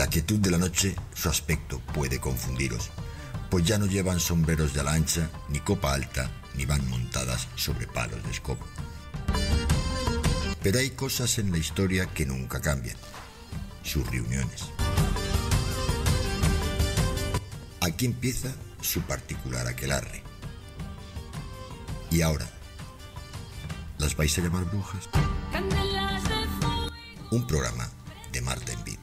la quietud de la noche su aspecto puede confundiros, pues ya no llevan sombreros de ala ancha, ni copa alta, ni van montadas sobre palos de escoba. Pero hay cosas en la historia que nunca cambian: sus reuniones. Aquí empieza su particular aquelarre. Y ahora, ¿las vais a llamar brujas? Un programa de Marta Envid.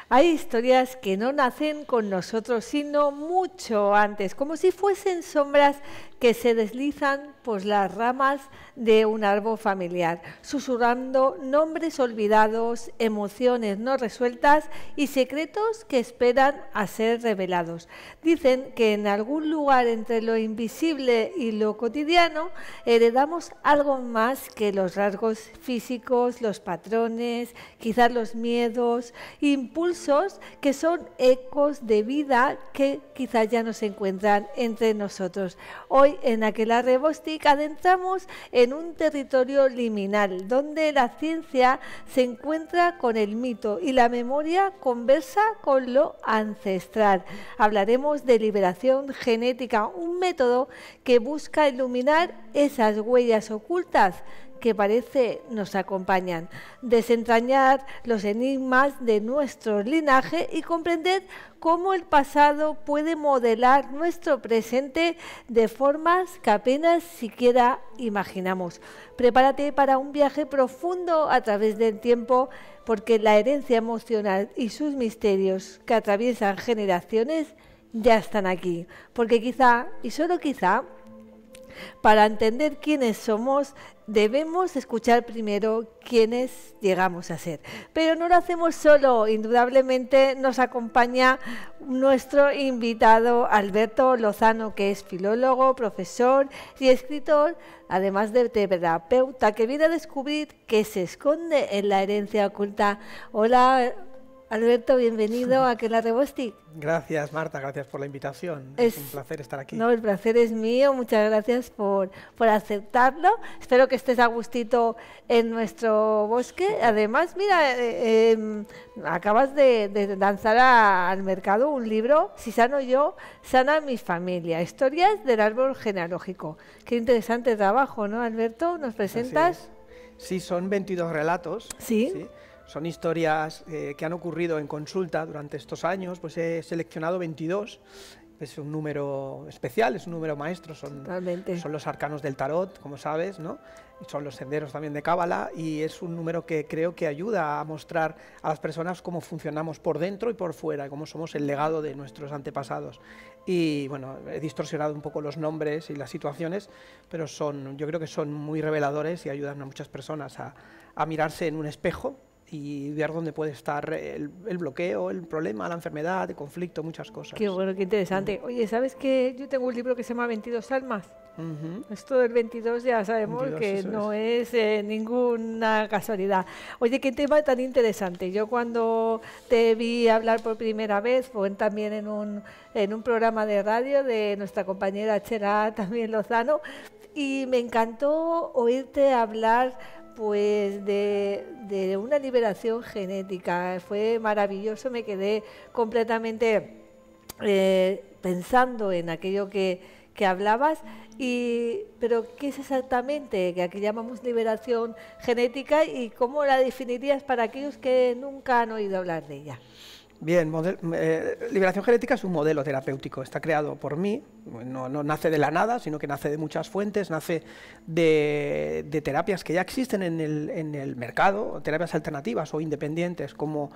Hay historias que no nacen con nosotros, sino mucho antes, como si fuesen sombras que se deslizan por las ramas de un árbol familiar, susurrando nombres olvidados, emociones no resueltas y secretos que esperan a ser revelados. Dicen que en algún lugar entre lo invisible y lo cotidiano heredamos algo más que los rasgos físicos, los patrones, quizás los miedos, impulsos que son ecos de vida que quizás ya no se encuentran entre nosotros. Hoy en Aquelarre Bostik adentramos en un territorio liminal donde la ciencia se encuentra con el mito y la memoria conversa con lo ancestral. Hablaremos de liberación genética, un método que busca iluminar esas huellas ocultas que parece nos acompañan, desentrañar los enigmas de nuestro linaje y comprender cómo el pasado puede modelar nuestro presente de formas que apenas siquiera imaginamos. Prepárate para un viaje profundo a través del tiempo, porque la herencia emocional y sus misterios que atraviesan generaciones ya están aquí, porque quizá, y solo quizá, para entender quiénes somos, debemos escuchar primero quiénes llegamos a ser. Pero no lo hacemos solo, indudablemente nos acompaña nuestro invitado Alberto Lozano, que es filólogo, profesor y escritor, además de terapeuta, que viene a descubrir qué se esconde en la herencia oculta. Hola, Alberto, bienvenido a Aquelarre Bostik. Gracias, Marta, gracias por la invitación. Es un placer estar aquí. No, el placer es mío, muchas gracias por aceptarlo. Espero que estés a gustito en nuestro bosque. Además, mira, acabas de lanzar al mercado un libro, Si sano yo, sana mi familia, historias del árbol genealógico. Qué interesante trabajo, ¿no, Alberto? ¿Nos presentas? Sí, son 22 relatos. Sí. ¿Sí? Son historias que han ocurrido en consulta durante estos años, pues he seleccionado 22, es un número especial, es un número maestro, son los arcanos del tarot, como sabes, ¿no? Son los senderos también de Cábala, y es un número que creo que ayuda a mostrar a las personas cómo funcionamos por dentro y por fuera, cómo somos el legado de nuestros antepasados. Y bueno, he distorsionado un poco los nombres y las situaciones, pero yo creo que son muy reveladores y ayudan a muchas personas a mirarse en un espejo y ver dónde puede estar el bloqueo, el problema, la enfermedad, el conflicto, muchas cosas. Qué bueno, qué interesante. Oye, ¿sabes que yo tengo un libro que se llama 22 almas? Esto del 22 ya sabemos 22, que no es ninguna casualidad. Oye, qué tema tan interesante. Yo cuando te vi hablar por primera vez, fue también en un programa de radio de nuestra compañera Chela también Lozano, y me encantó oírte hablar pues de una liberación genética. Fue maravilloso, me quedé completamente pensando en aquello que hablabas. Pero ¿qué es exactamente que aquí llamamos liberación genética y cómo la definirías para aquellos que nunca han oído hablar de ella? Bien, liberación genética es un modelo terapéutico, está creado por mí, no nace de la nada, sino que nace de muchas fuentes, nace de terapias que ya existen en el mercado, terapias alternativas o independientes como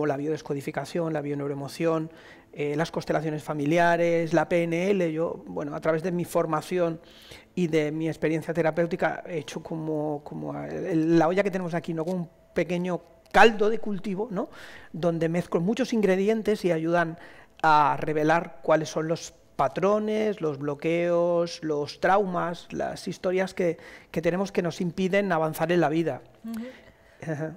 la biodescodificación, la bioneuroemoción, las constelaciones familiares, la PNL. Yo, bueno, a través de mi formación y de mi experiencia terapéutica he hecho como la olla que tenemos aquí, ¿no? Como un pequeño caldo de cultivo, ¿no? Donde mezclo muchos ingredientes y ayudan a revelar cuáles son los patrones, los bloqueos, los traumas, las historias que tenemos que nos impiden avanzar en la vida.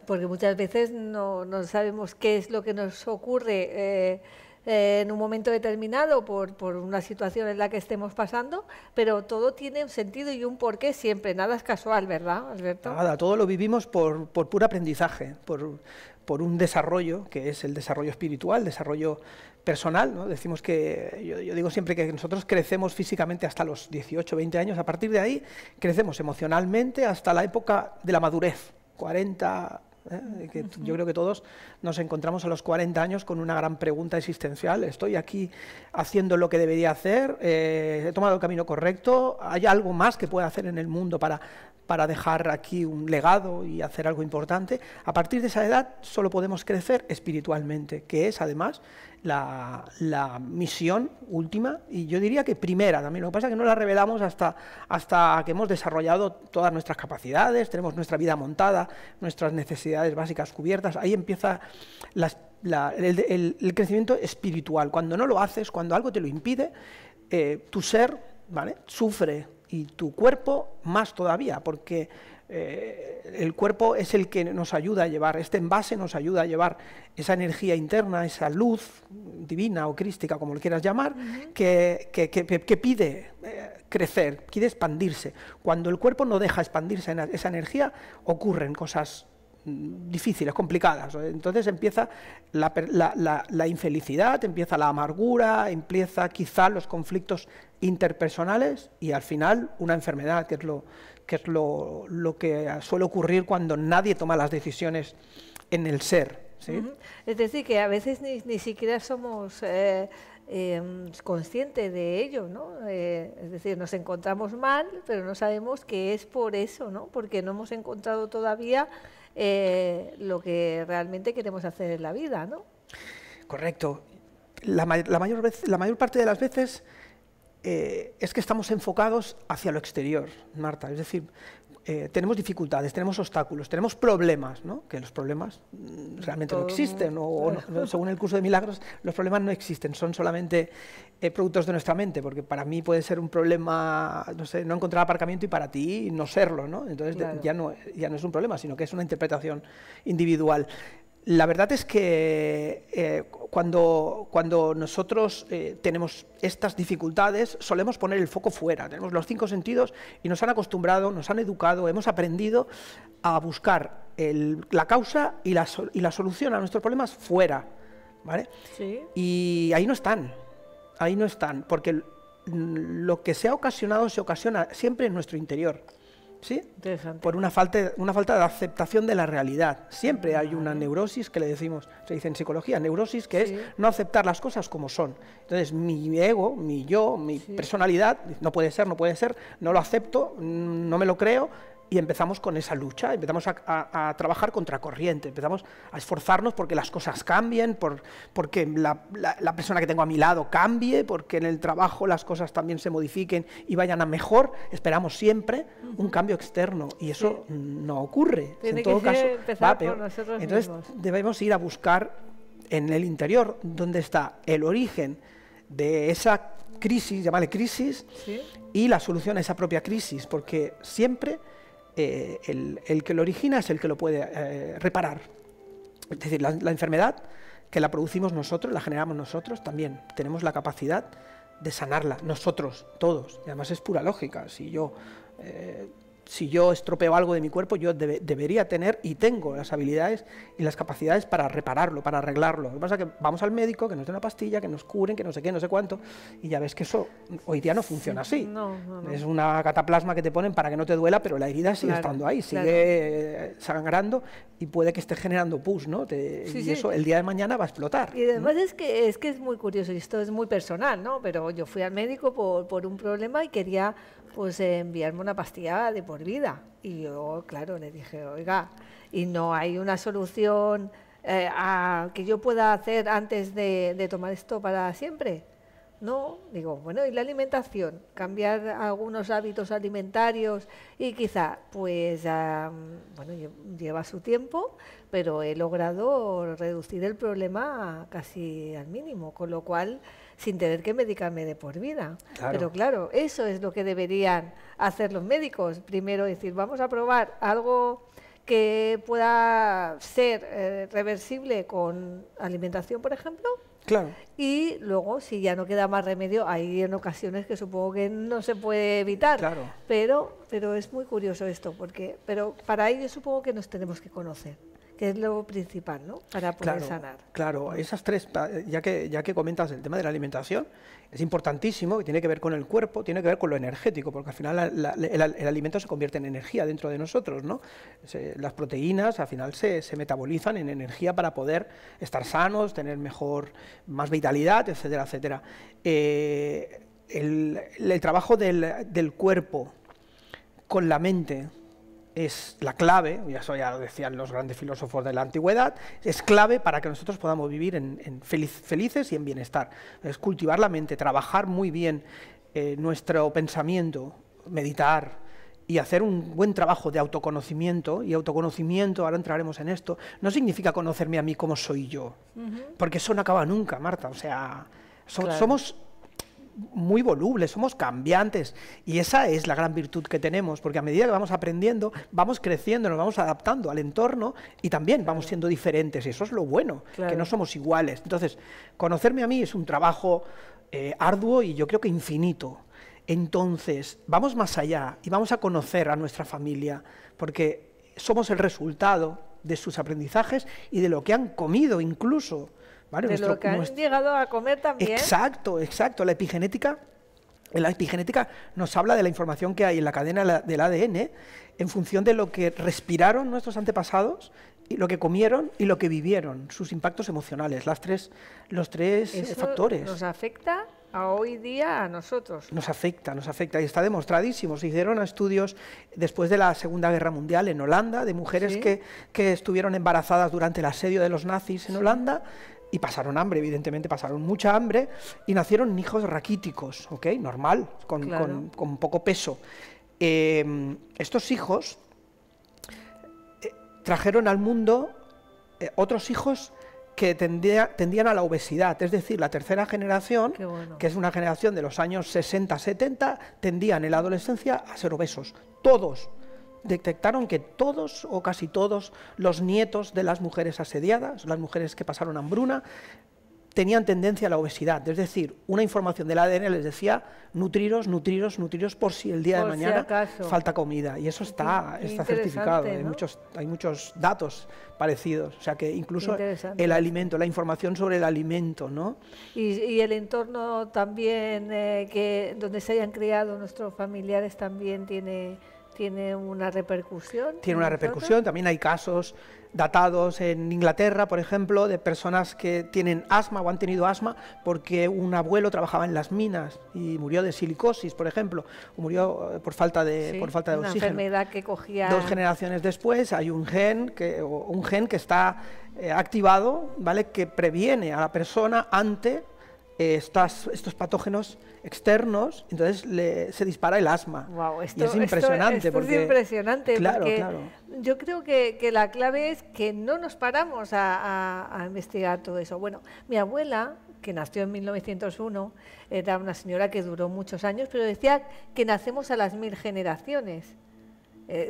Porque muchas veces no sabemos qué es lo que nos ocurre en un momento determinado por una situación en la que estemos pasando, pero todo tiene un sentido y un porqué siempre, nada es casual, ¿verdad, Alberto? Nada, todo lo vivimos por puro aprendizaje, por un desarrollo, que es el desarrollo espiritual, desarrollo personal, ¿no? Decimos que, yo digo siempre que nosotros crecemos físicamente hasta los 18, 20 años, a partir de ahí crecemos emocionalmente hasta la época de la madurez, 40... que yo creo que todos nos encontramos a los 40 años con una gran pregunta existencial. ¿Estoy aquí haciendo lo que debería hacer? ¿He tomado el camino correcto? ¿Hay algo más que pueda hacer en el mundo para dejar aquí un legado y hacer algo importante? A partir de esa edad solo podemos crecer espiritualmente, que es además la misión última, y yo diría que primera también. Lo que pasa es que no la revelamos hasta que hemos desarrollado todas nuestras capacidades, tenemos nuestra vida montada, nuestras necesidades básicas cubiertas. Ahí empieza el crecimiento espiritual. Cuando no lo haces, cuando algo te lo impide, tu ser, ¿vale?, sufre, y tu cuerpo más todavía, porque el cuerpo es el que nos ayuda a llevar, este envase nos ayuda a llevar esa energía interna, esa luz divina o crística, como lo quieras llamar, que pide crecer, quiere expandirse. Cuando el cuerpo no deja expandirse en esa energía, ocurren cosas difíciles, complicadas. Entonces empieza la infelicidad, empieza la amargura, empieza quizá los conflictos interpersonales y al final una enfermedad, que es lo que suele ocurrir cuando nadie toma las decisiones en el ser, ¿sí? Es decir, que a veces ni siquiera somos conscientes de ello, ¿no? Es decir, nos encontramos mal, pero no sabemos que es por eso, ¿no? Porque no hemos encontrado todavía lo que realmente queremos hacer en la vida, ¿no? Correcto. La mayor parte de las veces es que estamos enfocados hacia lo exterior, Marta. Es decir, tenemos dificultades, tenemos obstáculos, tenemos problemas, ¿no? Que los problemas realmente no existen, según el curso de milagros, los problemas no existen, son solamente productos de nuestra mente, porque para mí puede ser un problema, no sé, no encontrar aparcamiento y para ti no serlo, ¿no? Entonces claro, ya no es un problema, sino que es una interpretación individual. La verdad es que cuando nosotros tenemos estas dificultades, solemos poner el foco fuera. Tenemos los 5 sentidos y nos han acostumbrado, nos han educado, hemos aprendido a buscar la causa y la solución a nuestros problemas fuera, ¿vale? Sí. Y ahí no están, porque lo que se ha ocasionado se ocasiona siempre en nuestro interior. ¿Sí? Por una falta de aceptación de la realidad. Siempre hay una neurosis, que le decimos, se dice en psicología, neurosis, que es no aceptar las cosas como son. Entonces mi ego, mi yo, mi personalidad, no puede ser, no lo acepto, no me lo creo, y empezamos con esa lucha, empezamos a trabajar contracorriente, empezamos a esforzarnos porque las cosas cambien, porque la persona que tengo a mi lado cambie, porque en el trabajo las cosas también se modifiquen y vayan a mejor. Esperamos siempre un cambio externo y eso no ocurre. Tiene en todo que caso, empezar por nosotros entonces mismos. Debemos ir a buscar en el interior donde está el origen de esa crisis, llámale crisis, y la solución a esa propia crisis, porque siempre el que lo origina es el que lo puede reparar. Es decir, la enfermedad, que la producimos nosotros, la generamos nosotros, también tenemos la capacidad de sanarla, nosotros, todos. Y además es pura lógica. Si yo estropeo algo de mi cuerpo, yo debería tener y tengo las habilidades y las capacidades para repararlo, para arreglarlo. Lo que pasa es que vamos al médico, que nos dé una pastilla, que nos curen, que no sé qué, no sé cuánto, y ya ves que eso hoy día no funciona así. No. Es una cataplasma que te ponen para que no te duela, pero la herida sigue estando ahí, sigue sangrando y puede que esté generando pus, ¿no? Y eso el día de mañana va a explotar. Y además es que es muy curioso, y esto es muy personal, ¿no? Pero yo fui al médico por un problema y quería pues enviarme una pastilla de por vida. Y yo, claro, le dije, oiga, ¿y no hay una solución que yo pueda hacer antes de tomar esto para siempre? No, digo, bueno, ¿y la alimentación? Cambiar algunos hábitos alimentarios y quizá, pues, bueno, lleva su tiempo, pero he logrado reducir el problema casi al mínimo, con lo cual, sin tener que medicarme de por vida. Claro. Pero claro, eso es lo que deberían hacer los médicos. Primero decir, vamos a probar algo que pueda ser reversible con alimentación, por ejemplo. Claro. Y luego, si ya no queda más remedio, hay en ocasiones que supongo que no se puede evitar. Claro. Pero es muy curioso esto, pero para ello supongo que nos tenemos que conocer, que es lo principal, ¿no? Para poder sanar. Claro, esas tres, ya que comentas el tema de la alimentación, es importantísimo, que tiene que ver con el cuerpo, tiene que ver con lo energético, porque al final el alimento se convierte en energía dentro de nosotros, ¿no? Las proteínas al final se metabolizan en energía para poder estar sanos, tener más vitalidad, etcétera, etcétera. El trabajo del cuerpo con la mente es la clave, y eso ya lo decían los grandes filósofos de la antigüedad, es clave para que nosotros podamos vivir felices y en bienestar. Es cultivar la mente, trabajar muy bien nuestro pensamiento, meditar y hacer un buen trabajo de autoconocimiento. Y autoconocimiento, ahora entraremos en esto, no significa conocerme a mí como soy yo, porque eso no acaba nunca, Marta. O sea, somos muy volubles, somos cambiantes, y esa es la gran virtud que tenemos, porque a medida que vamos aprendiendo, vamos creciendo, nos vamos adaptando al entorno y también vamos siendo diferentes, y eso es lo bueno, que no somos iguales. Entonces, conocerme a mí es un trabajo arduo y yo creo que infinito. Entonces, vamos más allá y vamos a conocer a nuestra familia, porque somos el resultado de sus aprendizajes y de lo que han comido incluso. ¿Vale? De lo que han llegado a comer también. Exacto, exacto. La epigenética nos habla de la información que hay en la cadena del ADN en función de lo que respiraron nuestros antepasados, y lo que comieron y lo que vivieron, sus impactos emocionales, los tres factores. ¿Nos afecta a hoy día a nosotros? Nos afecta, y está demostradísimo. Se hicieron estudios después de la Segunda Guerra Mundial en Holanda, de mujeres que estuvieron embarazadas durante el asedio de los nazis en Holanda, y pasaron hambre, evidentemente pasaron mucha hambre, y nacieron hijos raquíticos, ¿ok? Normal, con poco peso. Estos hijos trajeron al mundo otros hijos que tendían a la obesidad, es decir, la tercera generación, que es una generación de los años 60-70, tendían en la adolescencia a ser obesos, todos. Detectaron que todos o casi todos los nietos de las mujeres asediadas, las mujeres que pasaron hambruna, tenían tendencia a la obesidad. Es decir, una información del ADN les decía nutriros por si el día de mañana falta comida. Y eso está certificado. ¿No? Hay muchos datos parecidos. O sea que incluso el alimento, la información sobre el alimento, ¿no? Y el entorno también, donde se hayan criado nuestros familiares, también tiene una repercusión. Tiene una repercusión. También hay casos datados en Inglaterra, por ejemplo, de personas que tienen asma o han tenido asma porque un abuelo trabajaba en las minas y murió de silicosis, por ejemplo, o murió por falta de oxígeno. Una enfermedad que cogía. 2 generaciones después hay un gen que está activado, ¿vale?, que previene a la persona ante estos patógenos externos, entonces se dispara el asma. Wow, y es impresionante. Esto es impresionante, claro, porque claro. Yo creo que la clave es que no nos paramos a investigar todo eso. Bueno, mi abuela, que nació en 1901, era una señora que duró muchos años, pero decía que nacemos a las 1000 generaciones.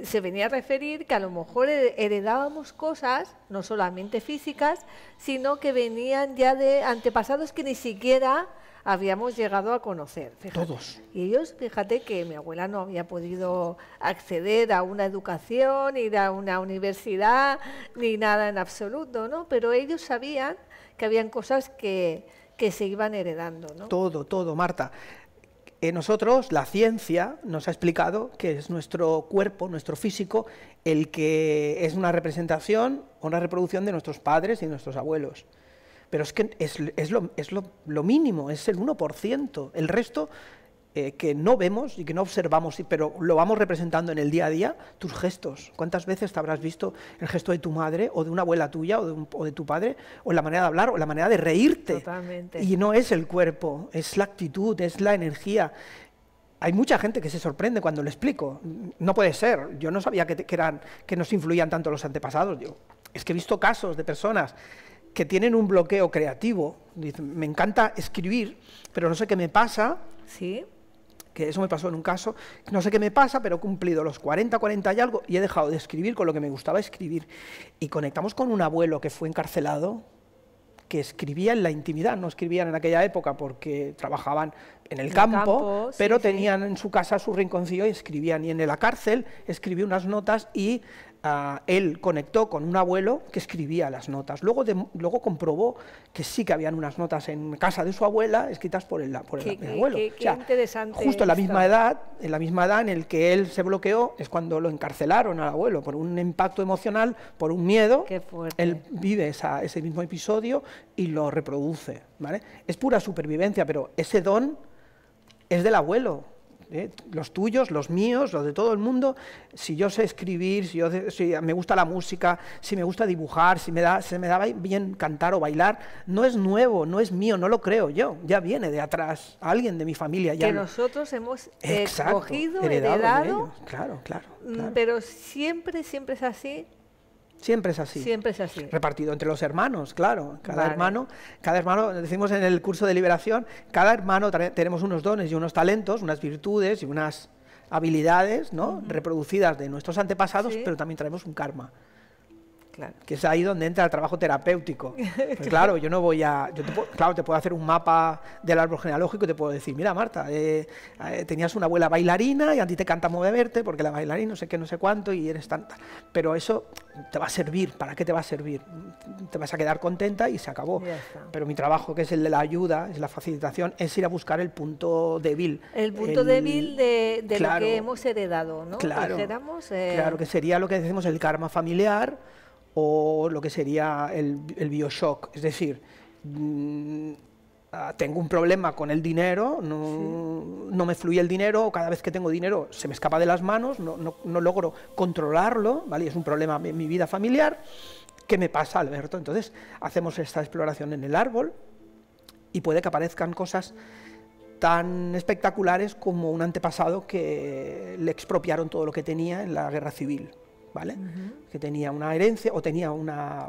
Se venía a referir que a lo mejor heredábamos cosas, no solamente físicas, sino que venían ya de antepasados que ni siquiera habíamos llegado a conocer. Fíjate. Todos. Y ellos, fíjate que mi abuela no había podido acceder a una educación, ir a una universidad, ni nada en absoluto, ¿no? Pero ellos sabían que habían cosas que se iban heredando, ¿no? Todo, Marta. Nosotros, la ciencia nos ha explicado que es nuestro cuerpo, nuestro físico, el que es una representación o una reproducción de nuestros padres y nuestros abuelos. Pero es que es lo mínimo, es el 1%. El resto que no vemos y que no observamos, pero lo vamos representando en el día a día, tus gestos. ¿Cuántas veces te habrás visto el gesto de tu madre o de una abuela tuya o de tu padre, o la manera de hablar o la manera de reírte? Totalmente. Y no es el cuerpo, es la actitud, es la energía. Hay mucha gente que se sorprende cuando lo explico. No puede ser, yo no sabía que nos influían tanto los antepasados. Es que he visto casos de personas que tienen un bloqueo creativo. Dicen, me encanta escribir, pero no sé qué me pasa. Sí. Que eso me pasó en un caso, no sé qué me pasa, pero he cumplido los 40 y algo y he dejado de escribir con lo que me gustaba escribir. Y conectamos con un abuelo que fue encarcelado, que escribían en la intimidad, no escribían en aquella época porque trabajaban en el campo, pero tenían en su casa su rinconcillo y escribían. Y en la cárcel escribí unas notas y él conectó con un abuelo que escribía las notas. Luego comprobó que sí que habían unas notas en casa de su abuela escritas por el abuelo. Qué interesante. Justo en la misma edad en el que él se bloqueó es cuando lo encarcelaron al abuelo por un impacto emocional, por un miedo. Qué fuerte. Él vive ese mismo episodio y lo reproduce, ¿vale? Es pura supervivencia, pero ese don es del abuelo. Los tuyos, los míos, los de todo el mundo. Si yo sé escribir, si me gusta la música, si me gusta dibujar, se me da bien cantar o bailar, no es nuevo, no es mío, no lo creo yo, ya viene de atrás, alguien de mi familia. Ya nosotros hemos escogido, heredado. Claro. Pero siempre es así. Siempre es así. Siempre es así. Repartido entre los hermanos, claro. Cada hermano, decimos en el curso de liberación, cada hermano tenemos unos dones y unos talentos, unas virtudes y unas habilidades, ¿no? Reproducidas de nuestros antepasados, pero también traemos un karma. Claro. Que es ahí donde entra el trabajo terapéutico. Pues claro, yo no voy a... te puedo hacer un mapa del árbol genealógico y te puedo decir, mira, Marta, tenías una abuela bailarina y a ti te canta moverte porque la bailarina no sé qué, no sé cuánto y eres tanta. Pero eso te va a servir. ¿Para qué te va a servir? Te vas a quedar contenta y se acabó. Pero mi trabajo, que es el de la ayuda, es la facilitación, es ir a buscar el punto débil. El punto débil de lo que hemos heredado, ¿no? Claro, claro, que sería lo que decimos el karma familiar, o lo que sería el Bioshock, es decir, tengo un problema con el dinero, no me fluye el dinero, cada vez que tengo dinero se me escapa de las manos, no logro controlarlo, ¿vale? Y es un problema en mi vida familiar. ¿Qué me pasa, Alberto? Entonces hacemos esta exploración en el árbol y puede que aparezcan cosas tan espectaculares como un antepasado que le expropiaron todo lo que tenía en la guerra civil, ¿vale? Que tenía una herencia o tenía una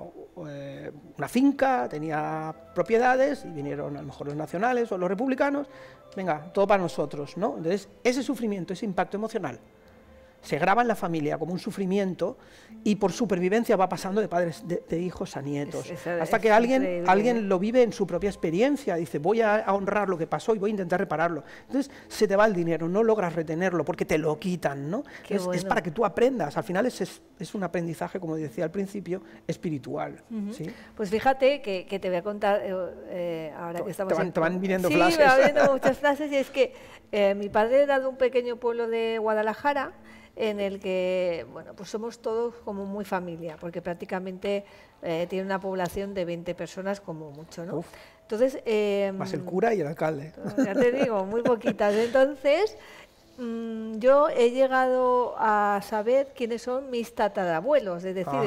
finca, tenía propiedades y vinieron a lo mejor los nacionales o los republicanos, venga, todo para nosotros, ¿no? Entonces ese sufrimiento, ese impacto emocional se graba en la familia como un sufrimiento y por supervivencia va pasando de padres, de hijos a nietos, hasta que alguien lo vive en su propia experiencia, dice voy a honrar lo que pasó y voy a intentar repararlo. Entonces se te va el dinero, no logras retenerlo porque te lo quitan, ¿no? Es para que tú aprendas, al final es un aprendizaje, como decía al principio, espiritual. ¿Sí? Pues fíjate que te voy a contar, ahora que estamos... Te van viniendo flashes. Sí, me van viniendo muchas frases, y es que mi padre era de un pequeño pueblo de Guadalajara, en el que, bueno, pues somos todos como muy familia, porque prácticamente tiene una población de 20 personas como mucho, ¿no? Uf. Entonces... más el cura y el alcalde. Ya te digo, muy poquitas. Entonces, yo he llegado a saber quiénes son mis tatarabuelos, es decir,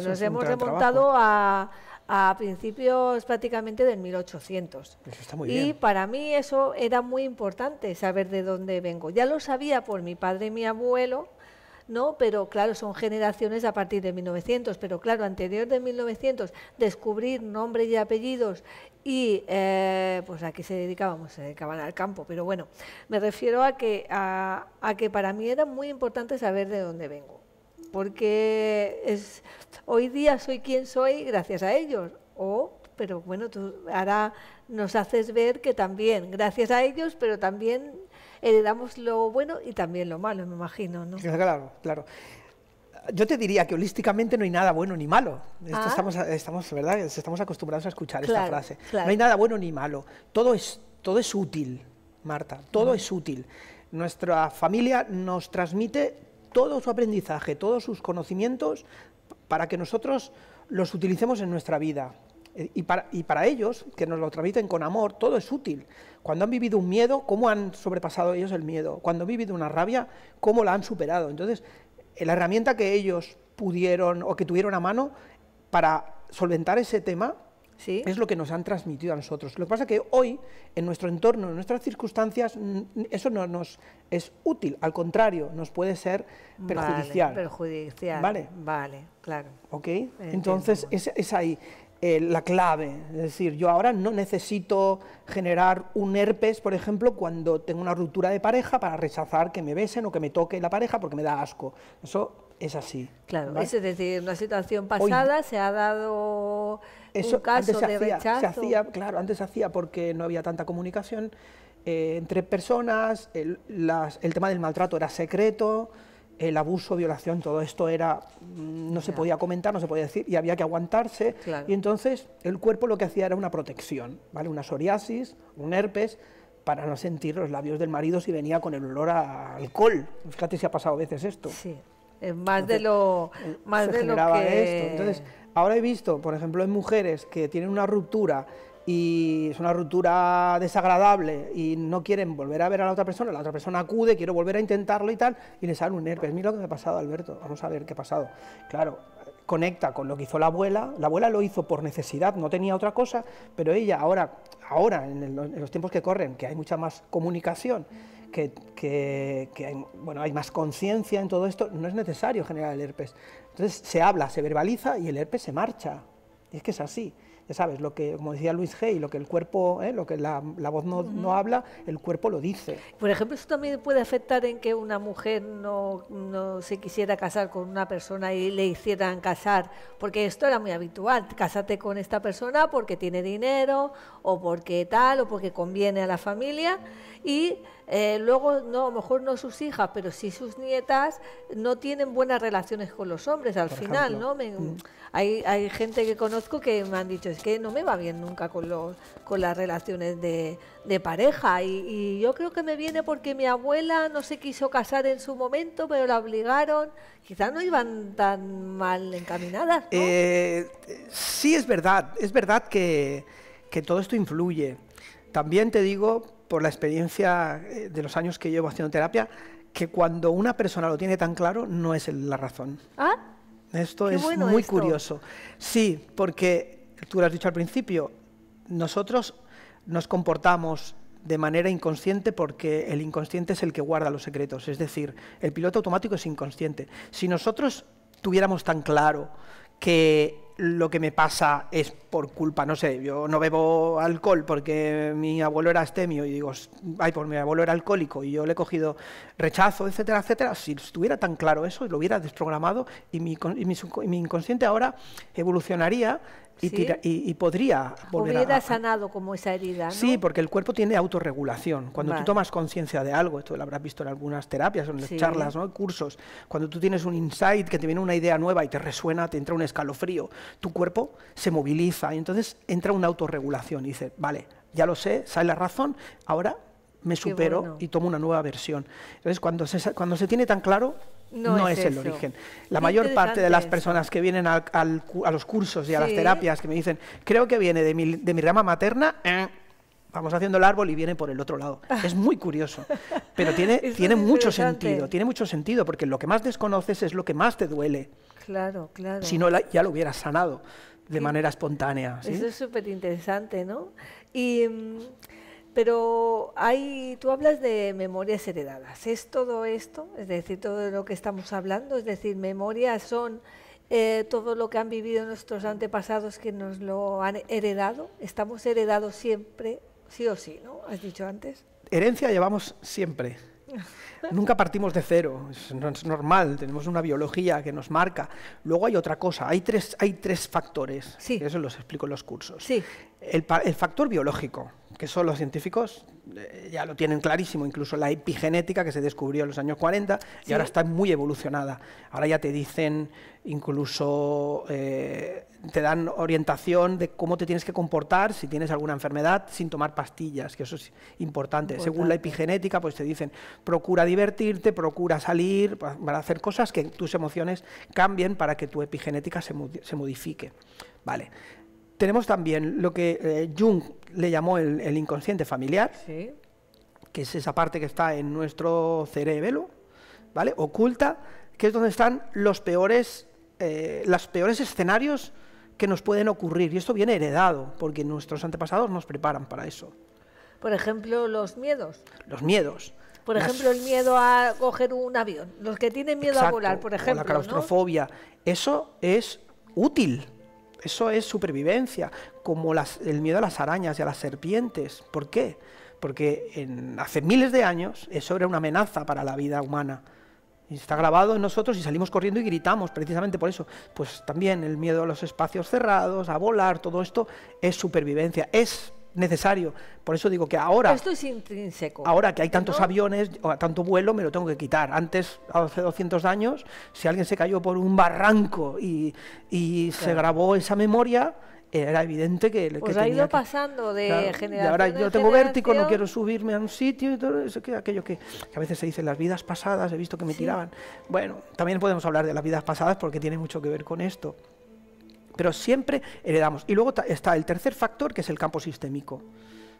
nos hemos remontado a principios prácticamente del 1800. Eso está muy bien. Y para mí eso era muy importante, saber de dónde vengo. Ya lo sabía por mi padre y mi abuelo, ¿no? Pero claro, son generaciones a partir de 1900, pero claro, anterior de 1900, descubrir nombres y apellidos y pues a qué se dedicaban al campo, pero bueno, me refiero a que para mí era muy importante saber de dónde vengo, porque hoy día soy quien soy gracias a ellos, pero bueno, tú ahora nos haces ver que también gracias a ellos, pero también heredamos lo bueno y también lo malo, me imagino, ¿no? Claro. Yo te diría que holísticamente no hay nada bueno ni malo. ¿Verdad? Estamos acostumbrados a escuchar esta frase. Claro. No hay nada bueno ni malo. Todo es útil, Marta, todo es útil. Nuestra familia nos transmite todo su aprendizaje, todos sus conocimientos para que nosotros los utilicemos en nuestra vida. Y para ellos, que nos lo transmiten con amor, todo es útil. Cuando han vivido un miedo, ¿cómo han sobrepasado ellos el miedo? Cuando han vivido una rabia, ¿cómo la han superado? Entonces, la herramienta que ellos pudieron o que tuvieron a mano para solventar ese tema es lo que nos han transmitido a nosotros. Lo que pasa es que hoy, en nuestro entorno, en nuestras circunstancias, eso no nos es útil, al contrario, nos puede ser perjudicial. Vale, perjudicial. Vale, claro. ¿Ok? Entonces, es ahí. la clave. Es decir, yo ahora no necesito generar un herpes, por ejemplo, cuando tengo una ruptura de pareja para rechazar que me besen o que me toque la pareja porque me da asco. Eso es así. Claro, ¿vale? es decir, en una situación pasada se ha dado un caso de rechazo. Antes se hacía porque no había tanta comunicación entre personas, el tema del maltrato era secreto, el abuso, violación, todo esto era no se podía comentar, no se podía decir y había que aguantarse. Claro. Y entonces el cuerpo lo que hacía era una protección, ¿vale? Una psoriasis, un herpes, para no sentir los labios del marido si venía con el olor a alcohol. Fíjate si ha pasado a veces esto. Sí, es más de lo que... Entonces, ahora he visto, por ejemplo, en mujeres que tienen una ruptura y es una ruptura desagradable y no quieren volver a ver a la otra persona acude, quiero volver a intentarlo y tal, y le sale un herpes. Mira lo que me ha pasado, Alberto, vamos a ver qué ha pasado. Claro, conecta con lo que hizo la abuela lo hizo por necesidad, no tenía otra cosa, pero ella ahora en los tiempos que corren, que hay mucha más comunicación, que hay más conciencia en todo esto, no es necesario generar el herpes. Entonces se habla, se verbaliza y el herpes se marcha, y es que es así. Ya sabes, lo que, como decía Luis Hay, lo que el cuerpo, lo que la voz no habla, el cuerpo lo dice. Por ejemplo, ¿esto también puede afectar en que una mujer no se quisiera casar con una persona y le hicieran casar? Porque esto era muy habitual, cásate con esta persona porque tiene dinero, o porque tal, o porque conviene a la familia, y luego, no, a lo mejor no sus hijas, pero sí sus nietas, no tienen buenas relaciones con los hombres al final, ¿no? Hay gente que conozco que me han dicho, es que no me va bien nunca con las relaciones de pareja, y yo creo que me viene porque mi abuela no se quiso casar en su momento, pero la obligaron. Quizás no iban tan mal encaminadas, ¿no? Sí, es verdad que todo esto influye. También te digo, por la experiencia de los años que llevo haciendo terapia, que cuando una persona lo tiene tan claro, no es la razón. ¿Ah? Esto Qué es bueno muy esto. Curioso. Sí, porque tú lo has dicho al principio, nosotros nos comportamos de manera inconsciente porque el inconsciente es el que guarda los secretos. Es decir, el piloto automático es inconsciente. Si nosotros tuviéramos tan claro que lo que me pasa es por culpa, no sé, yo no bebo alcohol porque mi abuelo era astemio y digo, ay, por mi abuelo era alcohólico y yo le he cogido rechazo, etcétera, etcétera. Si estuviera tan claro eso, lo hubiera desprogramado y mi inconsciente ahora evolucionaría y podría volver Hubiera sanado como esa herida, ¿no? Sí, porque el cuerpo tiene autorregulación. Cuando Vale. tú tomas conciencia de algo, esto lo habrás visto en algunas terapias, en las charlas, ¿no? Cursos, cuando tú tienes un insight, que te viene una idea nueva y te resuena, te entra un escalofrío, tu cuerpo se moviliza y entonces entra una autorregulación y dice, vale, ya lo sé, sale la razón, ahora me supero y tomo una nueva versión. Entonces, cuando se tiene tan claro, no es el origen. La mayor parte de las personas que vienen a los cursos y a las terapias que me dicen, creo que viene de mi rama materna, vamos haciendo el árbol y viene por el otro lado. Es muy curioso, pero tiene mucho sentido, porque lo que más desconoces es lo que más te duele. Claro, claro. Si no, ya lo hubieras sanado de manera espontánea. ¿Sí? Eso es súper interesante, ¿no? Pero tú hablas de memorias heredadas. ¿Es todo esto? Es decir, todo lo que estamos hablando, es decir, memorias son todo lo que han vivido nuestros antepasados que nos lo han heredado. ¿Estamos heredados siempre, sí o sí, ¿no? ¿Has dicho antes? Herencia llevamos siempre. Nunca partimos de cero, es normal, tenemos una biología que nos marca. Luego hay otra cosa, hay tres factores, que eso los explico en los cursos. Sí. El factor biológico, que son los científicos, ya lo tienen clarísimo, incluso la epigenética que se descubrió en los años 40 y ahora está muy evolucionada. Ahora ya te dicen, incluso te dan orientación de cómo te tienes que comportar si tienes alguna enfermedad sin tomar pastillas, que eso es importante. Según la epigenética, pues te dicen, procura divertirte, procura salir, para hacer cosas que tus emociones cambien para que tu epigenética se modifique. Vale. Tenemos también lo que Jung le llamó el inconsciente familiar, que es esa parte que está en nuestro cerebelo, ¿vale? Oculta, que es donde están los peores escenarios que nos pueden ocurrir. Y esto viene heredado, porque nuestros antepasados nos preparan para eso. Por ejemplo, los miedos. Los miedos. Por ejemplo, el miedo a coger un avión. Los que tienen miedo a volar, por ejemplo. O la claustrofobia. ¿No? Eso es útil. Eso es supervivencia, como el miedo a las arañas y a las serpientes. ¿Por qué? Porque hace miles de años eso era una amenaza para la vida humana. Y está grabado en nosotros y salimos corriendo y gritamos precisamente por eso. Pues también el miedo a los espacios cerrados, a volar, todo esto es supervivencia, es necesario. Por eso digo que ahora... Esto es intrínseco. Ahora que hay tantos aviones, o tanto vuelo, me lo tengo que quitar. Antes, hace 200 años, si alguien se cayó por un barranco y se grabó esa memoria, era evidente que Pues ha ido pasando de generación. Y ahora yo tengo vértigo, no quiero subirme a un sitio y todo eso, aquello que a veces se dice las vidas pasadas, he visto que me tiraban. Bueno, también podemos hablar de las vidas pasadas porque tiene mucho que ver con esto. Pero siempre heredamos. Y luego está el tercer factor, que es el campo sistémico.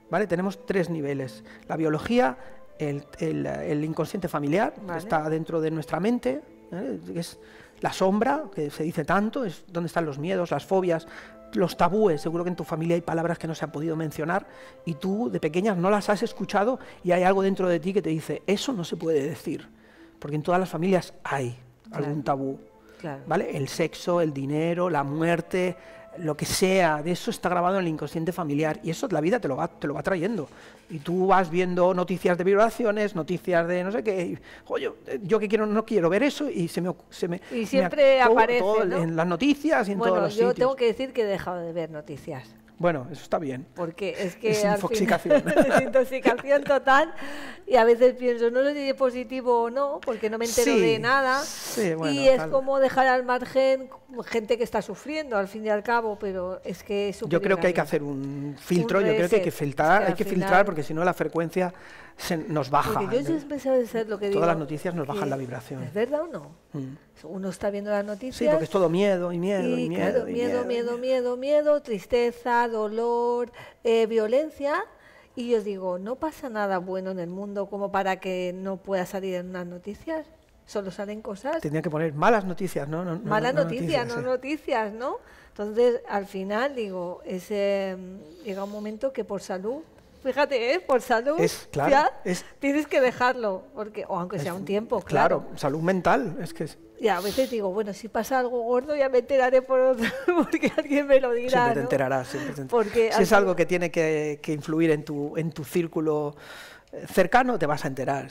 ¿Vale? Tenemos 3 niveles. La biología, el inconsciente familiar, que está dentro de nuestra mente, ¿vale? Es la sombra, que se dice tanto, es donde están los miedos, las fobias, los tabúes. Seguro que en tu familia hay palabras que no se han podido mencionar y tú de pequeñas no las has escuchado y hay algo dentro de ti que te dice, eso no se puede decir. Porque en todas las familias hay algún tabú. ¿Vale? El sexo, el dinero, la muerte, lo que sea, de eso está grabado en el inconsciente familiar y eso la vida te lo va trayendo. Y tú vas viendo noticias de violaciones, noticias de no sé qué, y, oye, yo que no quiero ver eso y y siempre aparece, ¿no? En las noticias y en todos los sitios. Yo tengo que decir que he dejado de ver noticias. Bueno, eso está bien. Porque es que es infoxicación. Es intoxicación total y a veces pienso, no sé si es positivo o no, porque no me entero de nada. Sí, bueno, y es como dejar al margen gente que está sufriendo, al fin y al cabo, pero es que es yo creo que hay que hacer un filtro, yo creo que hay que filtrar, porque si no la frecuencia nos baja. Porque yo siempre sé ser lo que digo. Todas las noticias nos bajan la vibración. ¿Es verdad o no? Uno está viendo las noticias. Sí, porque es todo miedo y miedo, tristeza, dolor, violencia. Y yo digo, no pasa nada bueno en el mundo como para que no pueda salir en unas noticias. Solo salen cosas. Tenía que poner malas noticias, ¿no? Malas noticias, no noticias, ¿no? Entonces, al final, digo, llega un momento que por salud, fíjate, por salud, tienes que dejarlo, porque o aunque sea un tiempo, claro. Salud mental, es que... Y a veces digo, bueno, si pasa algo gordo ya me enteraré porque alguien me lo dirá. Siempre te enterarás, Porque si es algo que tiene que influir en tu círculo cercano, te vas a enterar.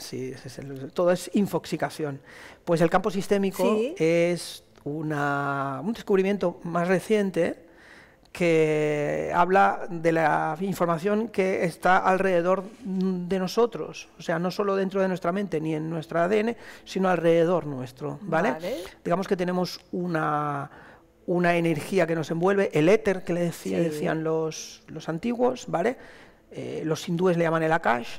Todo es infoxicación. Pues el campo sistémico es un descubrimiento más reciente que habla de la información que está alrededor de nosotros, o sea, no solo dentro de nuestra mente ni en nuestro ADN, sino alrededor nuestro, ¿vale? Digamos que tenemos una energía que nos envuelve, el éter que decían los antiguos, ¿vale? Los hindúes le llaman el Akash.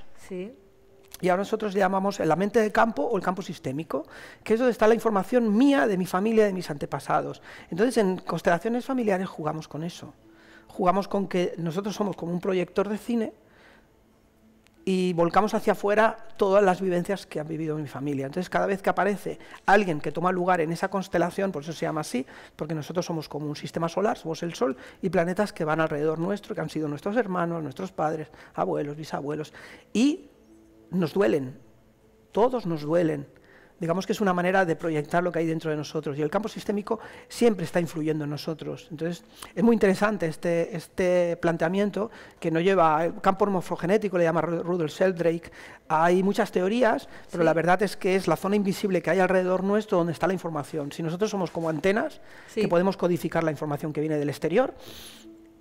Y ahora nosotros le llamamos la mente de campo o el campo sistémico, que es donde está la información mía, de mi familia, de mis antepasados. Entonces, en constelaciones familiares jugamos con eso. Jugamos con que nosotros somos como un proyector de cine y volcamos hacia afuera todas las vivencias que han vivido mi familia. Entonces, cada vez que aparece alguien que toma lugar en esa constelación, por eso se llama así, porque nosotros somos como un sistema solar, somos el Sol, y planetas que van alrededor nuestro, que han sido nuestros hermanos, nuestros padres, abuelos, bisabuelos, y nos duelen, todos nos duelen. Digamos que es una manera de proyectar lo que hay dentro de nosotros y el campo sistémico siempre está influyendo en nosotros. Entonces, es muy interesante este planteamiento que no lleva el campo morfogenético, le llama Rudolf Sheldrake. Hay muchas teorías, pero la verdad es que es la zona invisible que hay alrededor nuestro donde está la información. Si nosotros somos como antenas que podemos codificar la información que viene del exterior,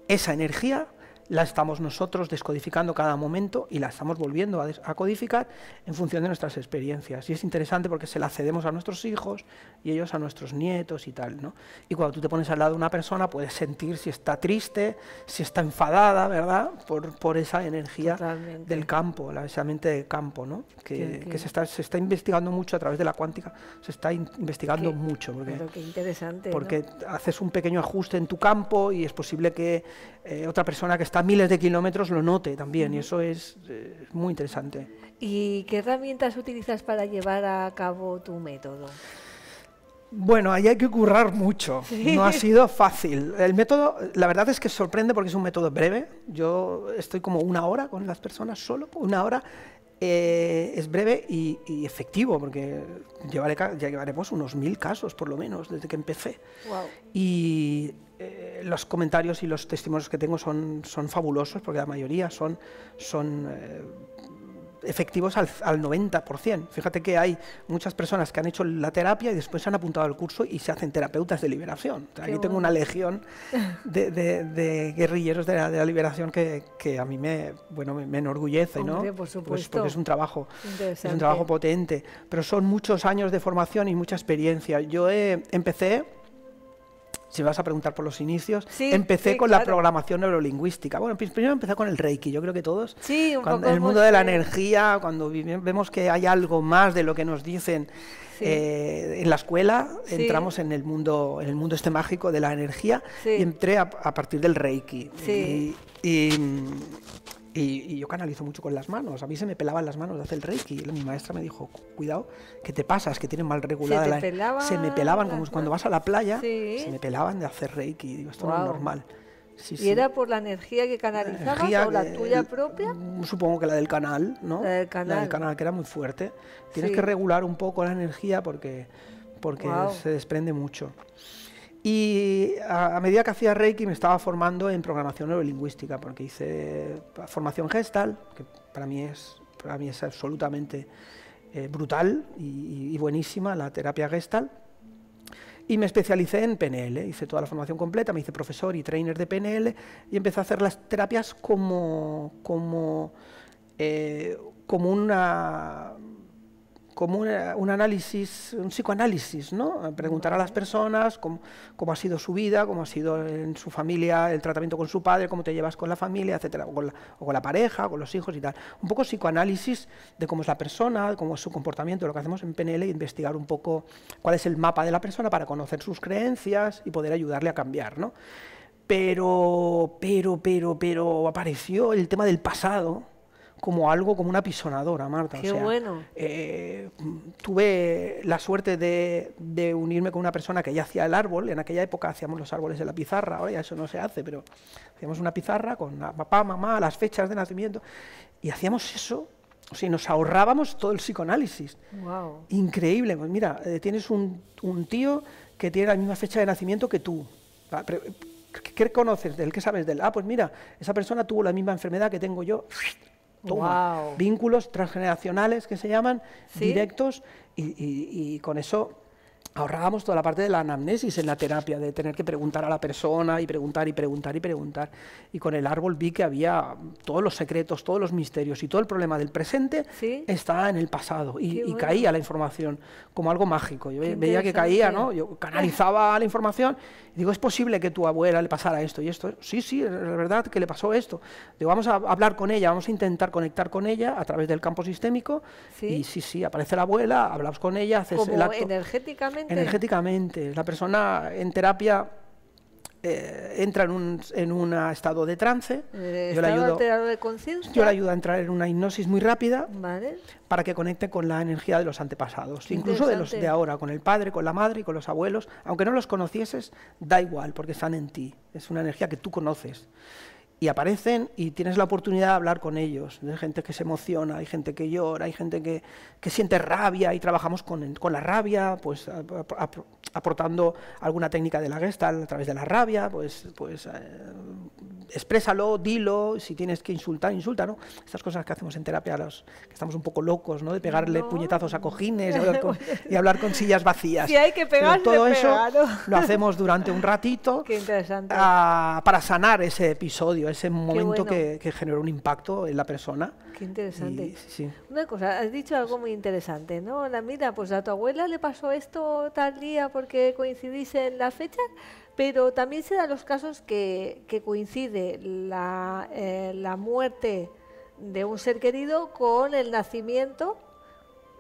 esa energía la estamos nosotros descodificando cada momento y la estamos volviendo a codificar en función de nuestras experiencias. Y es interesante porque se la cedemos a nuestros hijos y ellos a nuestros nietos y tal, ¿no? Y cuando tú te pones al lado de una persona puedes sentir si está triste, si está enfadada, ¿verdad? Por esa energía del campo, esa mente del campo, ¿no? Que se está investigando mucho a través de la cuántica, se está investigando mucho. Qué interesante, porque haces un pequeño ajuste en tu campo y es posible que otra persona que está a miles de kilómetros lo note también, y eso es muy interesante. ¿Y qué herramientas utilizas para llevar a cabo tu método? Bueno, ahí hay que currar mucho, no ha sido fácil. El método, la verdad es que sorprende porque es un método breve. Yo estoy como 1 hora con las personas solo, 1 hora, es breve y efectivo, porque llevaré pues, unos 1000 casos, por lo menos, desde que empecé. Wow. Y los comentarios y los testimonios que tengo son fabulosos, porque la mayoría son efectivos al 90%. Fíjate que hay muchas personas que han hecho la terapia y después se han apuntado al curso y se hacen terapeutas de liberación. O sea, aquí tengo una legión de guerrilleros de la liberación que a mí me enorgullece. Hombre, ¿no? por supuesto. Pues porque es un trabajo potente, pero son muchos años de formación y mucha experiencia. Yo empecé... Si me vas a preguntar por los inicios, empecé con la programación neurolingüística. Bueno, primero empecé con el Reiki. Yo creo que todos, en el mundo de la energía, cuando vemos que hay algo más de lo que nos dicen en la escuela, entramos en el mundo este mágico de la energía y entré a partir del Reiki. Y yo canalizo mucho con las manos. A mí se me pelaban las manos de hacer el Reiki. Mi maestra me dijo, cuidado, ¿qué te pasa? Es que tienes mal regulada se me pelaban, como cuando vas a la playa, se me pelaban de hacer Reiki. Digo, esto no es normal. ¿Y era por la energía que canalizabas o la tuya propia? Supongo que la del canal, ¿no? La del canal, que era muy fuerte. Tienes que regular un poco la energía porque se desprende mucho. Y a medida que hacía Reiki me estaba formando en programación neurolingüística, porque hice formación Gestalt, que para mí es absolutamente brutal y buenísima la terapia Gestalt, y me especialicé en PNL, hice toda la formación completa, me hice profesor y trainer de PNL y empecé a hacer las terapias como un análisis, un psicoanálisis, ¿no? Preguntar a las personas cómo ha sido su vida, cómo ha sido en su familia el tratamiento con su padre, cómo te llevas con la familia, etcétera, o con la pareja, con los hijos y tal. Un poco psicoanálisis de cómo es la persona, cómo es su comportamiento. Lo que hacemos en PNL es investigar un poco cuál es el mapa de la persona para conocer sus creencias y poder ayudarle a cambiar, ¿no? Pero apareció el tema del pasado como una apisonadora, Marta. Qué bueno. Tuve la suerte de unirme con una persona que ya hacía el árbol. En aquella época hacíamos los árboles en la pizarra, ahora ya eso no se hace, pero hacíamos una pizarra con papá, mamá, las fechas de nacimiento, y hacíamos eso. O sea, nos ahorrábamos todo el psicoanálisis. Wow. Increíble. Pues mira, tienes un tío que tiene la misma fecha de nacimiento que tú. ¿Qué conoces de él? ¿Qué sabes de él? Ah, pues mira, esa persona tuvo la misma enfermedad que tengo yo. Toma. Wow. Vínculos transgeneracionales que se llaman, directos, y con eso ahorrábamos toda la parte de la anamnesis en la terapia, de tener que preguntar a la persona y preguntar. Y con el árbol vi que había todos los secretos, todos los misterios y todo el problema del presente estaba en el pasado. Y caía la información como algo mágico. Yo veía que caía, ¿no? Yo canalizaba la información y digo, ¿es posible que tu abuela le pasara esto y esto? Sí, es verdad que le pasó esto. Digo, vamos a hablar con ella, vamos a intentar conectar con ella a través del campo sistémico. Y sí, aparece la abuela, hablamos con ella, haces el acto. Energéticamente. La persona en terapia entra en un estado de trance. ¿Estado alterado de conciencia? Yo le ayudo a entrar en una hipnosis muy rápida para que conecte con la energía de los antepasados, incluso de los de ahora, con el padre, con la madre y con los abuelos. Aunque no los conocieses, da igual, porque están en ti. Es una energía que tú conoces. Y aparecen y tienes la oportunidad de hablar con ellos. Hay gente que se emociona, hay gente que llora, hay gente que siente rabia, y trabajamos con la rabia, pues aportando alguna técnica de la Gestalt a través de la rabia, pues exprésalo, dilo, si tienes que insultar, insulta, ¿no? Estas cosas que hacemos en terapia, que estamos un poco locos, ¿no? De pegarle puñetazos a cojines y hablar con sillas vacías. Si hay que pegar, todo eso lo hacemos durante un ratito. Qué interesante. Para sanar ese episodio, ese momento que generó un impacto en la persona. Qué interesante. Sí. Una cosa, has dicho algo muy interesante, ¿no? Mira, pues a tu abuela le pasó esto tal día porque coincidís en la fecha, pero también se dan los casos que coincide la muerte de un ser querido con el nacimiento,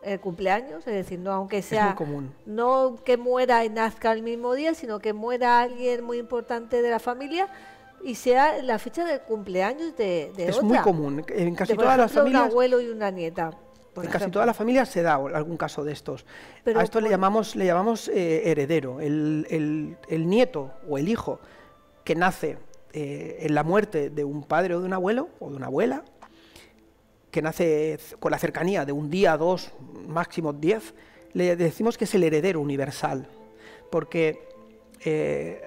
el cumpleaños, es decir, no aunque sea, es muy común. No que muera y nazca el mismo día, sino que muera alguien muy importante de la familia y sea la fecha del cumpleaños de otra. Es muy común. En casi todas las familias. Un abuelo y una nieta. En casi todas las familias se da algún caso de estos. Pero a esto le llamamos heredero. El nieto o el hijo que nace en la muerte de un padre o de un abuelo o de una abuela que nace con la cercanía de un día, 2, máximo 10, le decimos que es el heredero universal, porque